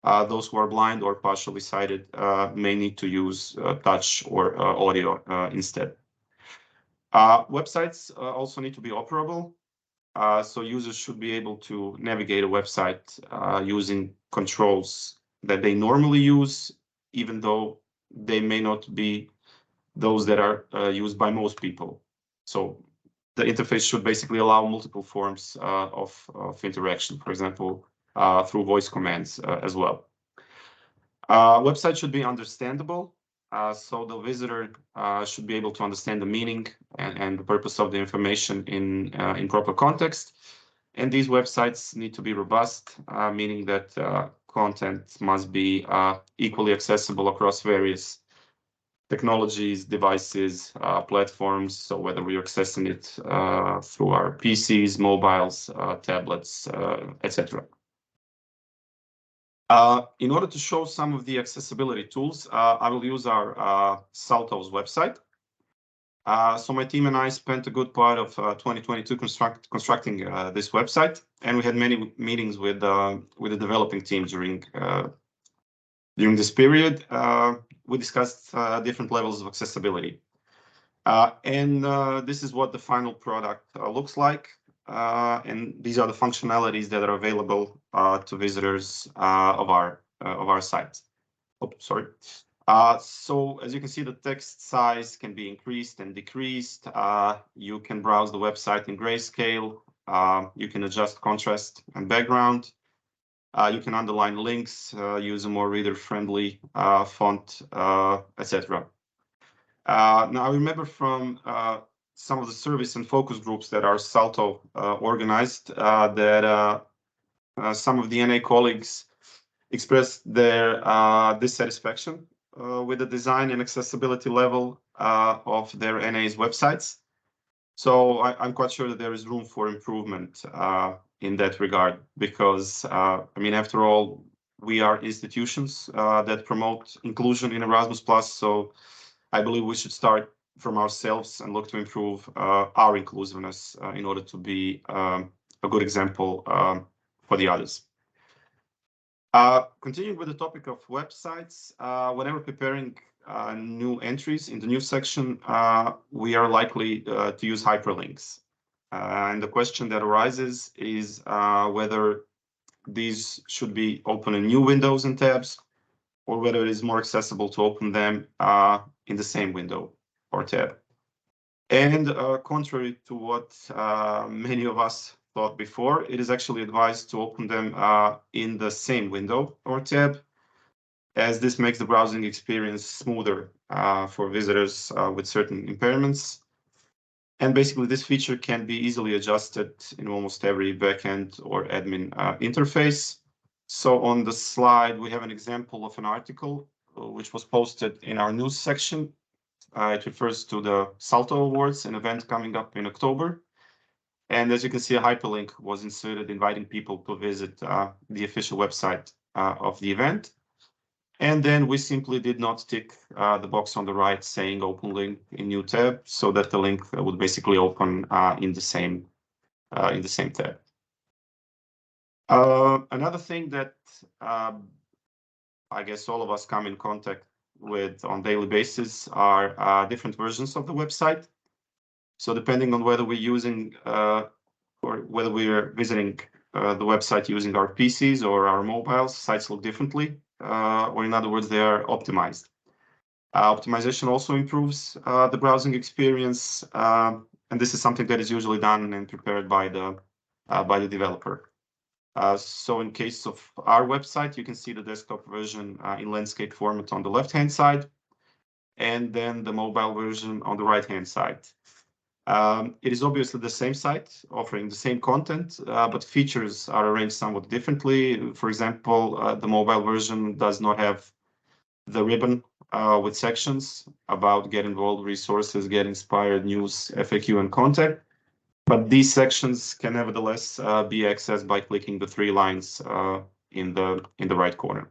those who are blind or partially sighted may need to use touch or audio instead. Websites also need to be operable. So users should be able to navigate a website using controls that they normally use, even though they may not be those that are used by most people. So the interface should basically allow multiple forms of interaction, for example, through voice commands as well. Website should be understandable. So the visitor should be able to understand the meaning and the purpose of the information in proper context. And these websites need to be robust, meaning that content must be equally accessible across various technologies, devices, platforms. So whether we're accessing it through our PCs, mobiles, tablets, etc. In order to show some of the accessibility tools, I will use our SALTO's website. So my team and I spent a good part of 2022 constructing this website, and we had many meetings with the developing team during this period. We discussed different levels of accessibility, and this is what the final product looks like. And these are the functionalities that are available to visitors of our site. Oh, sorry. So as you can see, the text size can be increased and decreased. You can browse the website in grayscale. You can adjust contrast and background. You can underline links, use a more reader-friendly font, etc. Now, I remember from some of the service and focus groups that our SALTO organized that some of the NA colleagues expressed their dissatisfaction with the design and accessibility level of their NA's websites. So I'm quite sure that there is room for improvement in that regard, because, I mean, after all, we are institutions that promote inclusion in Erasmus+, so I believe we should start from ourselves and look to improve our inclusiveness in order to be a good example for the others. Continuing with the topic of websites, whenever preparing new entries in the new section, we are likely to use hyperlinks. And the question that arises is whether these should be open in new windows and tabs, or whether it is more accessible to open them in the same window or tab. And contrary to what many of us thought before, it is actually advised to open them in the same window or tab, as this makes the browsing experience smoother for visitors with certain impairments. And basically, this feature can be easily adjusted in almost every backend or admin interface. So on the slide, we have an example of an article which was posted in our news section. It refers to the SALTO Awards, an event coming up in October. And as you can see, a hyperlink was inserted inviting people to visit the official website of the event. And then we simply did not tick the box on the right saying open link in new tab, so that the link would basically open in the same tab. Another thing that I guess all of us come in contact with on daily basis are different versions of the website. So depending on whether we're using or whether we're visiting the website using our PCs or our mobiles, sites look differently, or in other words, they are optimized. Optimization also improves the browsing experience, and this is something that is usually done and prepared by the developer. So in case of our website, you can see the desktop version in landscape format on the left-hand side, and then the mobile version on the right-hand side. It is obviously the same site offering the same content, but features are arranged somewhat differently. For example, the mobile version does not have the ribbon with sections about get involved, resources, get inspired, news, FAQ, and contact. But these sections can nevertheless be accessed by clicking the 3 lines in the right corner.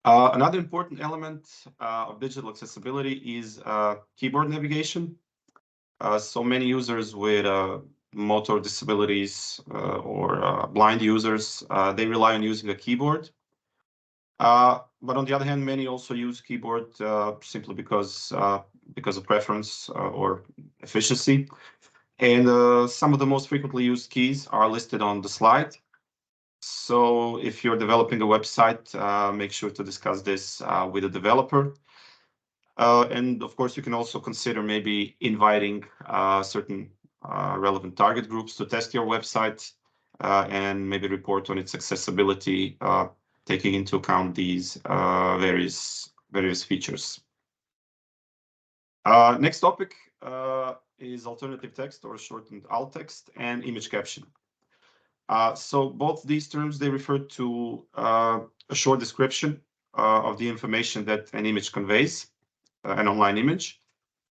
Another important element of digital accessibility is keyboard navigation. So many users with motor disabilities or blind users, they rely on using a keyboard. But on the other hand, many also use keyboard simply because of preference or efficiency. And some of the most frequently used keys are listed on the slide. So if you're developing a website, make sure to discuss this with a developer. And of course, you can also consider maybe inviting certain relevant target groups to test your website and maybe report on its accessibility, taking into account these various features. Next topic is alternative text, or shortened alt text, and image caption. So both these terms, they refer to a short description of the information that an image conveys, an online image.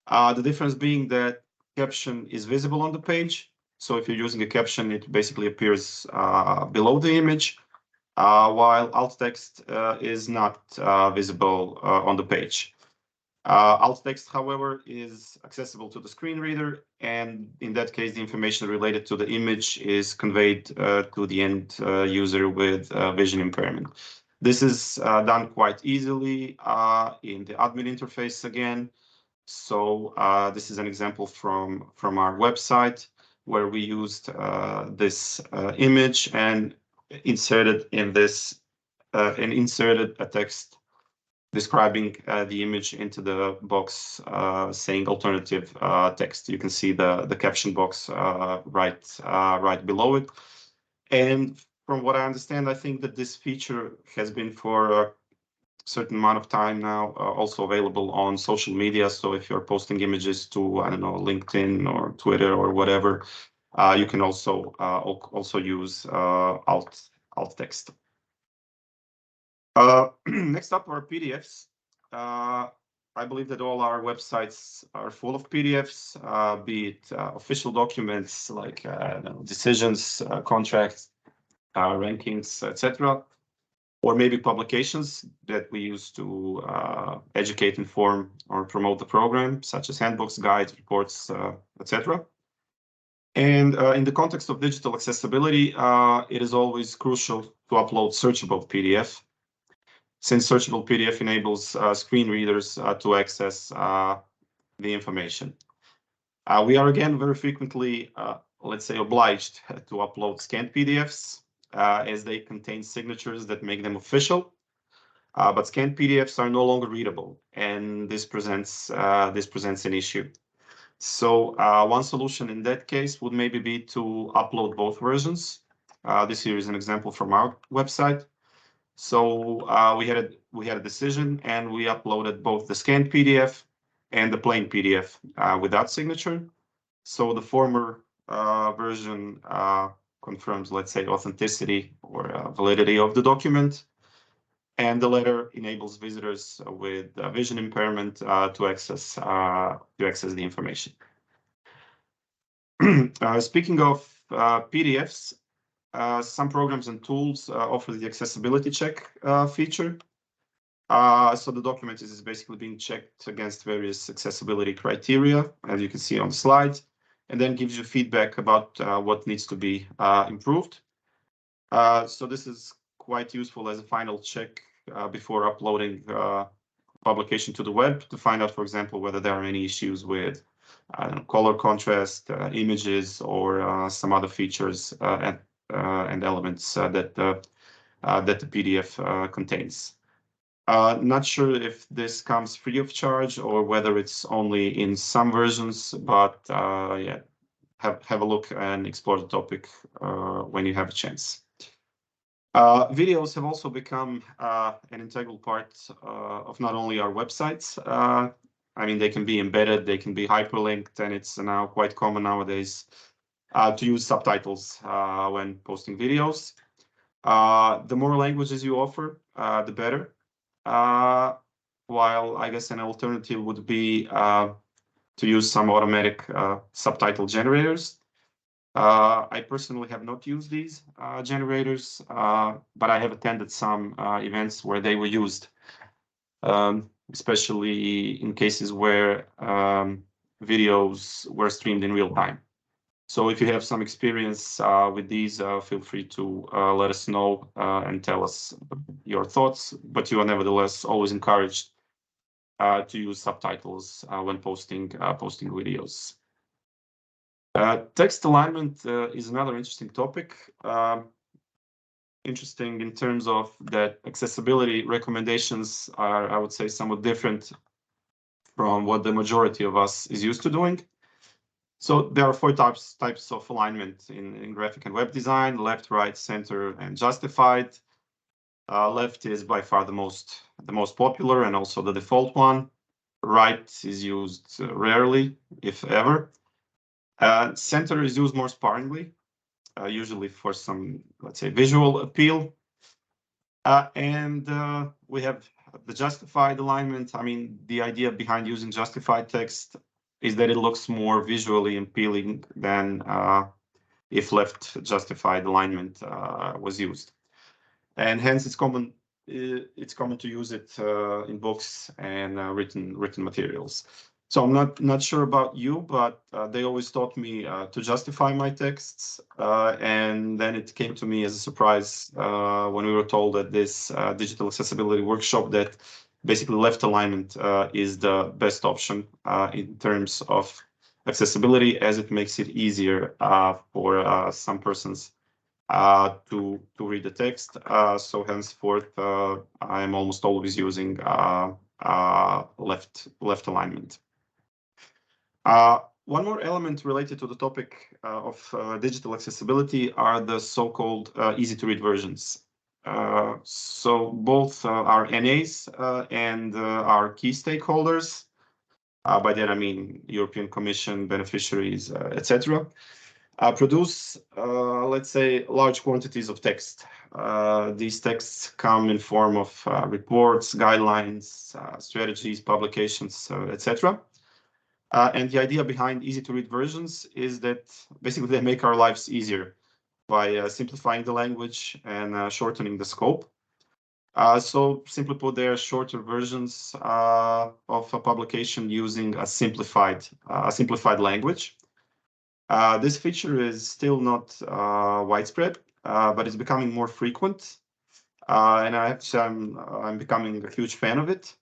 The difference being that caption is visible on the page. So if you're using a caption, it basically appears below the image, while alt text is not visible on the page. Alt text, however, is accessible to the screen reader, and in that case, the information related to the image is conveyed to the end user with vision impairment. This is done quite easily in the admin interface again. So this is an example from our website where we used this image and inserted in this and inserted a text describing the image into the box saying alternative text. You can see the caption box right below it. And from what I understand, I think that this feature has been for a certain amount of time now also available on social media. So if you're posting images to, I don't know, LinkedIn or Twitter or whatever, you can also use alt text. Next up are PDFs. I believe that all our websites are full of PDFs, be it official documents like decisions, contracts, rankings, etc., or maybe publications that we use to educate, inform, or promote the program, such as handbooks, guides, reports, etc. And in the context of digital accessibility, it is always crucial to upload searchable PDF, since searchable PDF enables screen readers to access the information. We are again very frequently, let's say, obliged to upload scanned PDFs as they contain signatures that make them official. But scanned PDFs are no longer readable, and this presents an issue. So one solution in that case would maybe be to upload both versions. This here is an example from our website. So we had a decision, and we uploaded both the scanned PDF and the plain PDF without signature. So the former version confirms, let's say, authenticity or validity of the document, and the latter enables visitors with vision impairment to access the information. Speaking of PDFs. Some programs and tools offer the accessibility check feature. So the document is basically being checked against various accessibility criteria, as you can see on the slide, and then gives you feedback about what needs to be improved. So this is quite useful as a final check before uploading publication to the web to find out, for example, whether there are any issues with color contrast, images, or some other features and elements that the PDF contains. Not sure if this comes free of charge or whether it's only in some versions, but yeah, have a look and explore the topic when you have a chance. Videos have also become an integral part of not only our websites. I mean, they can be embedded, they can be hyperlinked, and it's now quite common nowadays to use subtitles when posting videos. The more languages you offer, the better. while I guess an alternative would be to use some automatic subtitle generators. I personally have not used these generators, but I have attended some events where they were used, especially in cases where videos were streamed in real time. So if you have some experience with these, feel free to let us know and tell us your thoughts, but you are nevertheless always encouraged to use subtitles when posting videos. Text alignment is another interesting topic. Interesting in terms of that accessibility recommendations are, I would say, somewhat different from what the majority of us is used to doing. So there are four types of alignment in graphic and web design: left, right, center, and justified. Left is by far the most popular and also the default one. Right is used rarely, if ever. Center is used more sparingly, usually for some, let's say, visual appeal. And we have the justified alignment. I mean, the idea behind using justified text is that it looks more visually appealing than if left justified alignment was used. And hence it's common to use it in books and written materials. So I'm not sure about you, but they always taught me to justify my texts, and then it came to me as a surprise when we were told at this digital accessibility workshop that basically left alignment is the best option in terms of accessibility, as it makes it easier for some persons to read the text. So henceforth, I am almost always using left alignment. One more element related to the topic of digital accessibility are the so-called easy-to-read versions. So both our NAs and our key stakeholders, by that I mean European Commission, beneficiaries, etc., produce, let's say, large quantities of text. These texts come in form of reports, guidelines, strategies, publications, etc. And the idea behind easy-to-read versions is that basically they make our lives easier by simplifying the language and shortening the scope. So simply put, they are shorter versions of a publication using a simplified language. This feature is still not widespread, but it's becoming more frequent. And I have to say I'm becoming a huge fan of it.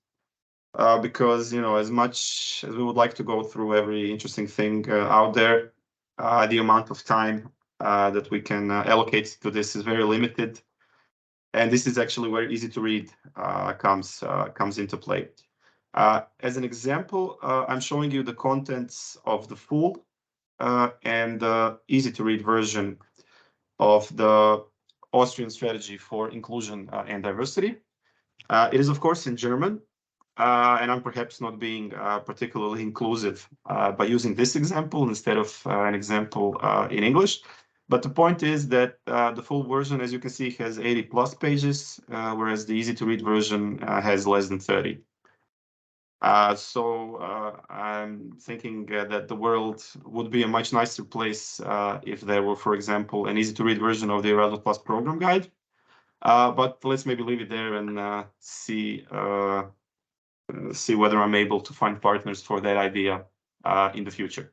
Because, you know, as much as we would like to go through every interesting thing out there, the amount of time that we can allocate to this is very limited. And this is actually where easy to read comes into play. As an example, I'm showing you the contents of the full and the easy to read version of the Austrian strategy for inclusion and diversity. It is, of course, in German. And I'm perhaps not being particularly inclusive by using this example instead of an example in English. But the point is that the full version, as you can see, has 80 plus pages, whereas the easy to read version has less than 30. So I'm thinking that the world would be a much nicer place if there were, for example, an easy to read version of the Erasmus Plus program guide. But let's maybe leave it there and see whether I'm able to find partners for that idea in the future.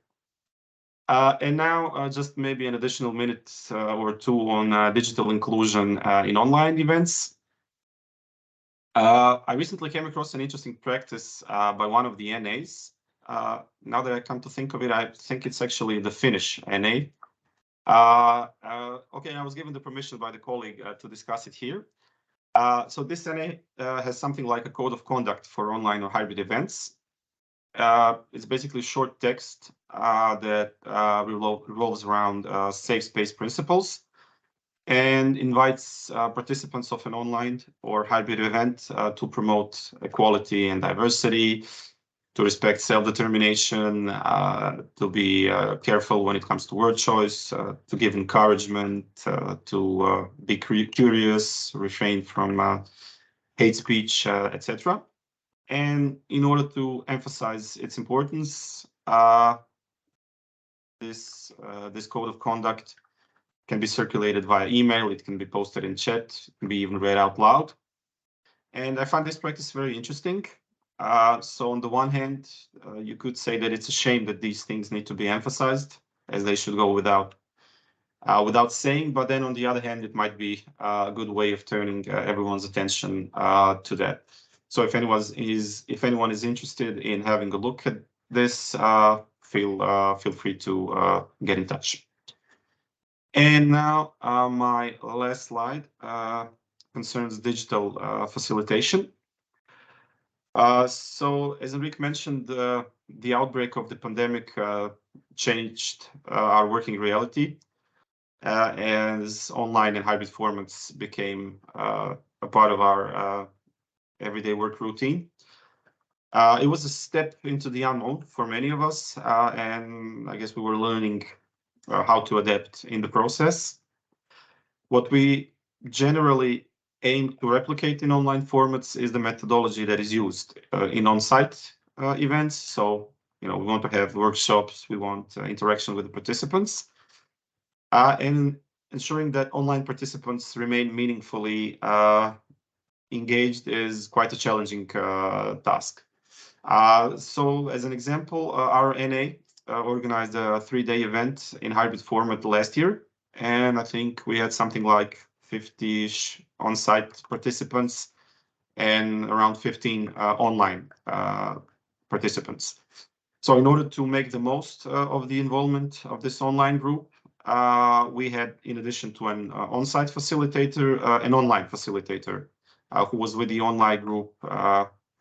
And now just maybe an additional minute or two on digital inclusion in online events. I recently came across an interesting practice by one of the NAs. Now that I come to think of it, I think it's actually the Finnish NA. Okay, I was given the permission by the colleague to discuss it here. So this NA has something like a code of conduct for online or hybrid events. It's basically short text that revolves around safe space principles and invites participants of an online or hybrid event to promote equality and diversity, to respect self-determination, to be careful when it comes to word choice, to give encouragement, to be curious, refrain from hate speech, etc. And in order to emphasize its importance, this code of conduct can be circulated via email, it can be posted in chat, it can be even read out loud. And I find this practice very interesting. So on the one hand, you could say that it's a shame that these things need to be emphasized, as they should go without saying. But then on the other hand, it might be a good way of turning everyone's attention to that. So if anyone is interested in having a look at this, feel free to get in touch. And now my last slide concerns digital facilitation. So as Henrique mentioned, the outbreak of the pandemic changed our working reality as online and hybrid formats became a part of our everyday work routine. It was a step into the unknown for many of us, and I guess we were learning how to adapt in the process. What we generally aim to replicate in online formats is the methodology that is used in on-site events. So, we want to have workshops, we want interaction with the participants, and ensuring that online participants remain meaningfully engaged is quite a challenging task. So as an example, our NA organized a 3-day event in hybrid format last year. And I think we had something like 50-ish on-site participants and around 15 online participants. So in order to make the most of the involvement of this online group, we had, in addition to an on-site facilitator, an online facilitator who was with the online group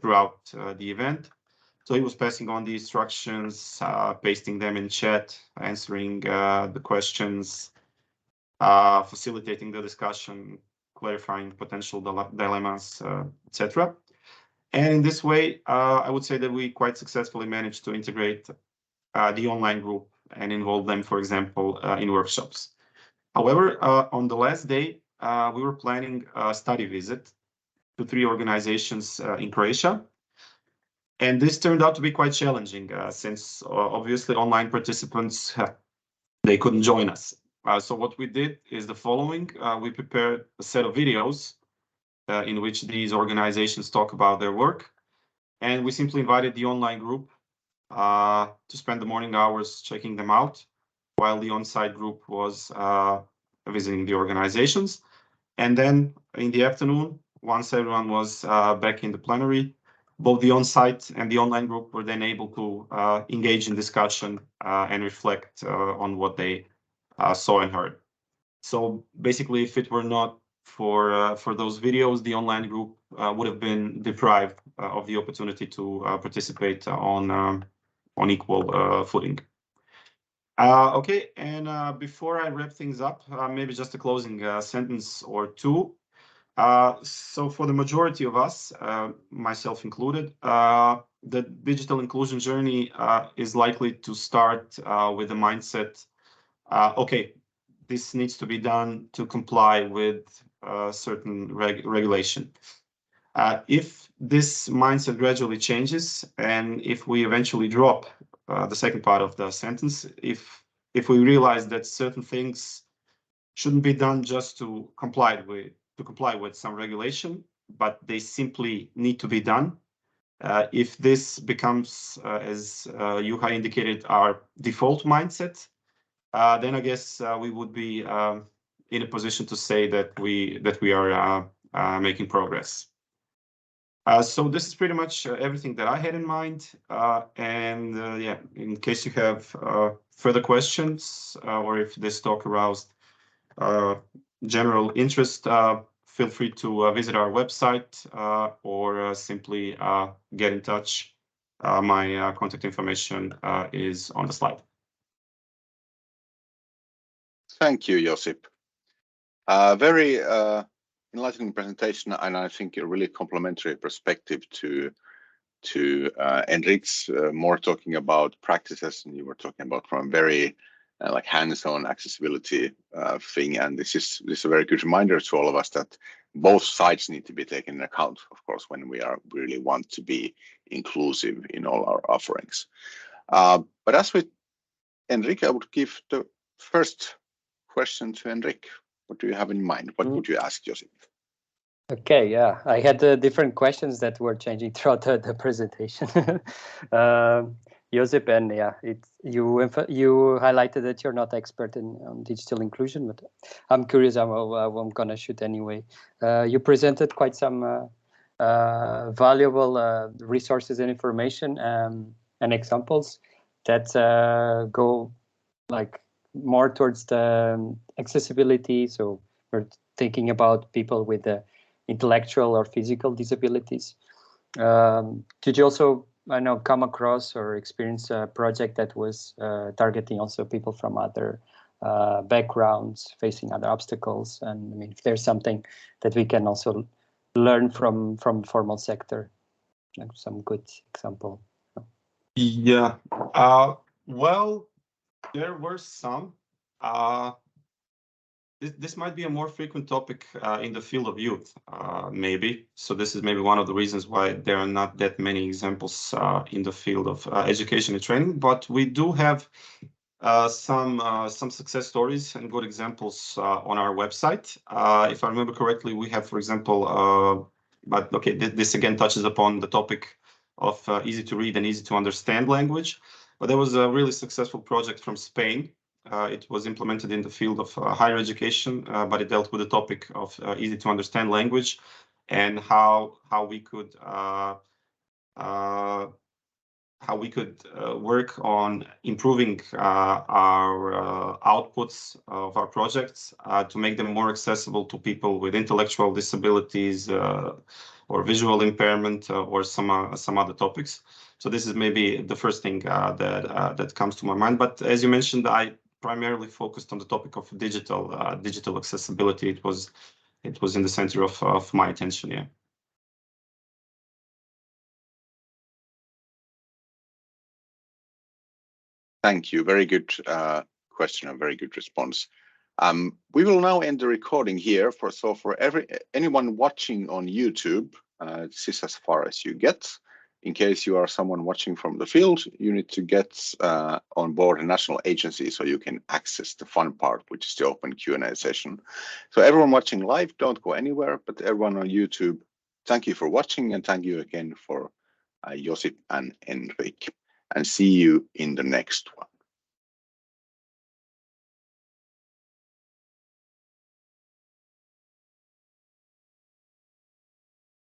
throughout the event. So he was passing on the instructions, pasting them in chat, answering the questions, facilitating the discussion, clarifying potential dilemmas, etc. And in this way, I would say that we quite successfully managed to integrate the online group and involve them, for example, in workshops. However, on the last day, we were planning a study visit to 3 organizations in Croatia. And this turned out to be quite challenging since obviously online participants, they couldn't join us. So what we did is the following. We prepared a set of videos in which these organizations talk about their work. And we simply invited the online group to spend the morning hours checking them out while the on-site group was visiting the organizations. And then in the afternoon, once everyone was back in the plenary, both the on-site and the online group were then able to engage in discussion and reflect on what they saw and heard. So basically, if it were not for those videos, the online group would have been deprived of the opportunity to participate on equal footing. Okay, and before I wrap things up, maybe just a closing sentence or two. So for the majority of us, myself included, the digital inclusion journey is likely to start with the mindset, okay, this needs to be done to comply with certain regulation. If this mindset gradually changes, and if we eventually drop the second part of the sentence, if we realize that certain things shouldn't be done just to comply with some regulation, but they simply need to be done. If this becomes, as Juha indicated, our default mindset, then I guess we would be in a position to say that we are making progress. So this is pretty much everything that I had in mind. And yeah, in case you have further questions or if this talk aroused general interest, feel free to visit our website or simply get in touch. My contact information is on the slide. Thank you, Josip. Very enlightening presentation, and I think a really complementary perspective to Henrique's, more talking about practices, and you were talking about from very like hands-on accessibility thing. And this is a very good reminder to all of us that both sides need to be taken into account, of course, when we really want to be inclusive in all our offerings. But as with Henrique, I would give the first question to Henrique. What do you have in mind? What would you ask Josip? Okay, yeah, I had different questions that were changing throughout the presentation. Josip, and yeah, you highlighted that you're not expert on digital inclusion, but I'm curious. I'm gonna shoot anyway. You presented quite some valuable resources and information and examples that go like more towards the accessibility. So we're thinking about people with intellectual or physical disabilities. Did you also, I know, come across or experience a project that was targeting also people from other backgrounds, facing other obstacles? And I mean, if there's something that we can also learn from formal sector, like some good example. Yeah. Well, there were some. This might be a more frequent topic in the field of youth, maybe. So this is maybe one of the reasons why there are not that many examples in the field of education and training. But we do have some success stories and good examples on our website. If I remember correctly, we have, for example, but okay, this again touches upon the topic of easy to read and easy to understand language. But there was a really successful project from Spain. It was implemented in the field of higher education, but it dealt with the topic of easy to understand language and how we could work on improving our outputs of our projects to make them more accessible to people with intellectual disabilities or visual impairment or some other topics. So this is maybe the first thing that comes to my mind. But as you mentioned, I primarily focused on the topic of digital accessibility. It was in the center of my attention. Yeah. Thank you. Very good question and very good response. We will now end the recording here. For anyone watching on YouTube, this is as far as you get. In case you are someone watching from the field, you need to get on board a national agency so you can access the fun part, which is the open Q&A session. So everyone watching live, don't go anywhere, but everyone on YouTube, thank you for watching, and thank you again for Josip and Henrique, and see you in the next one.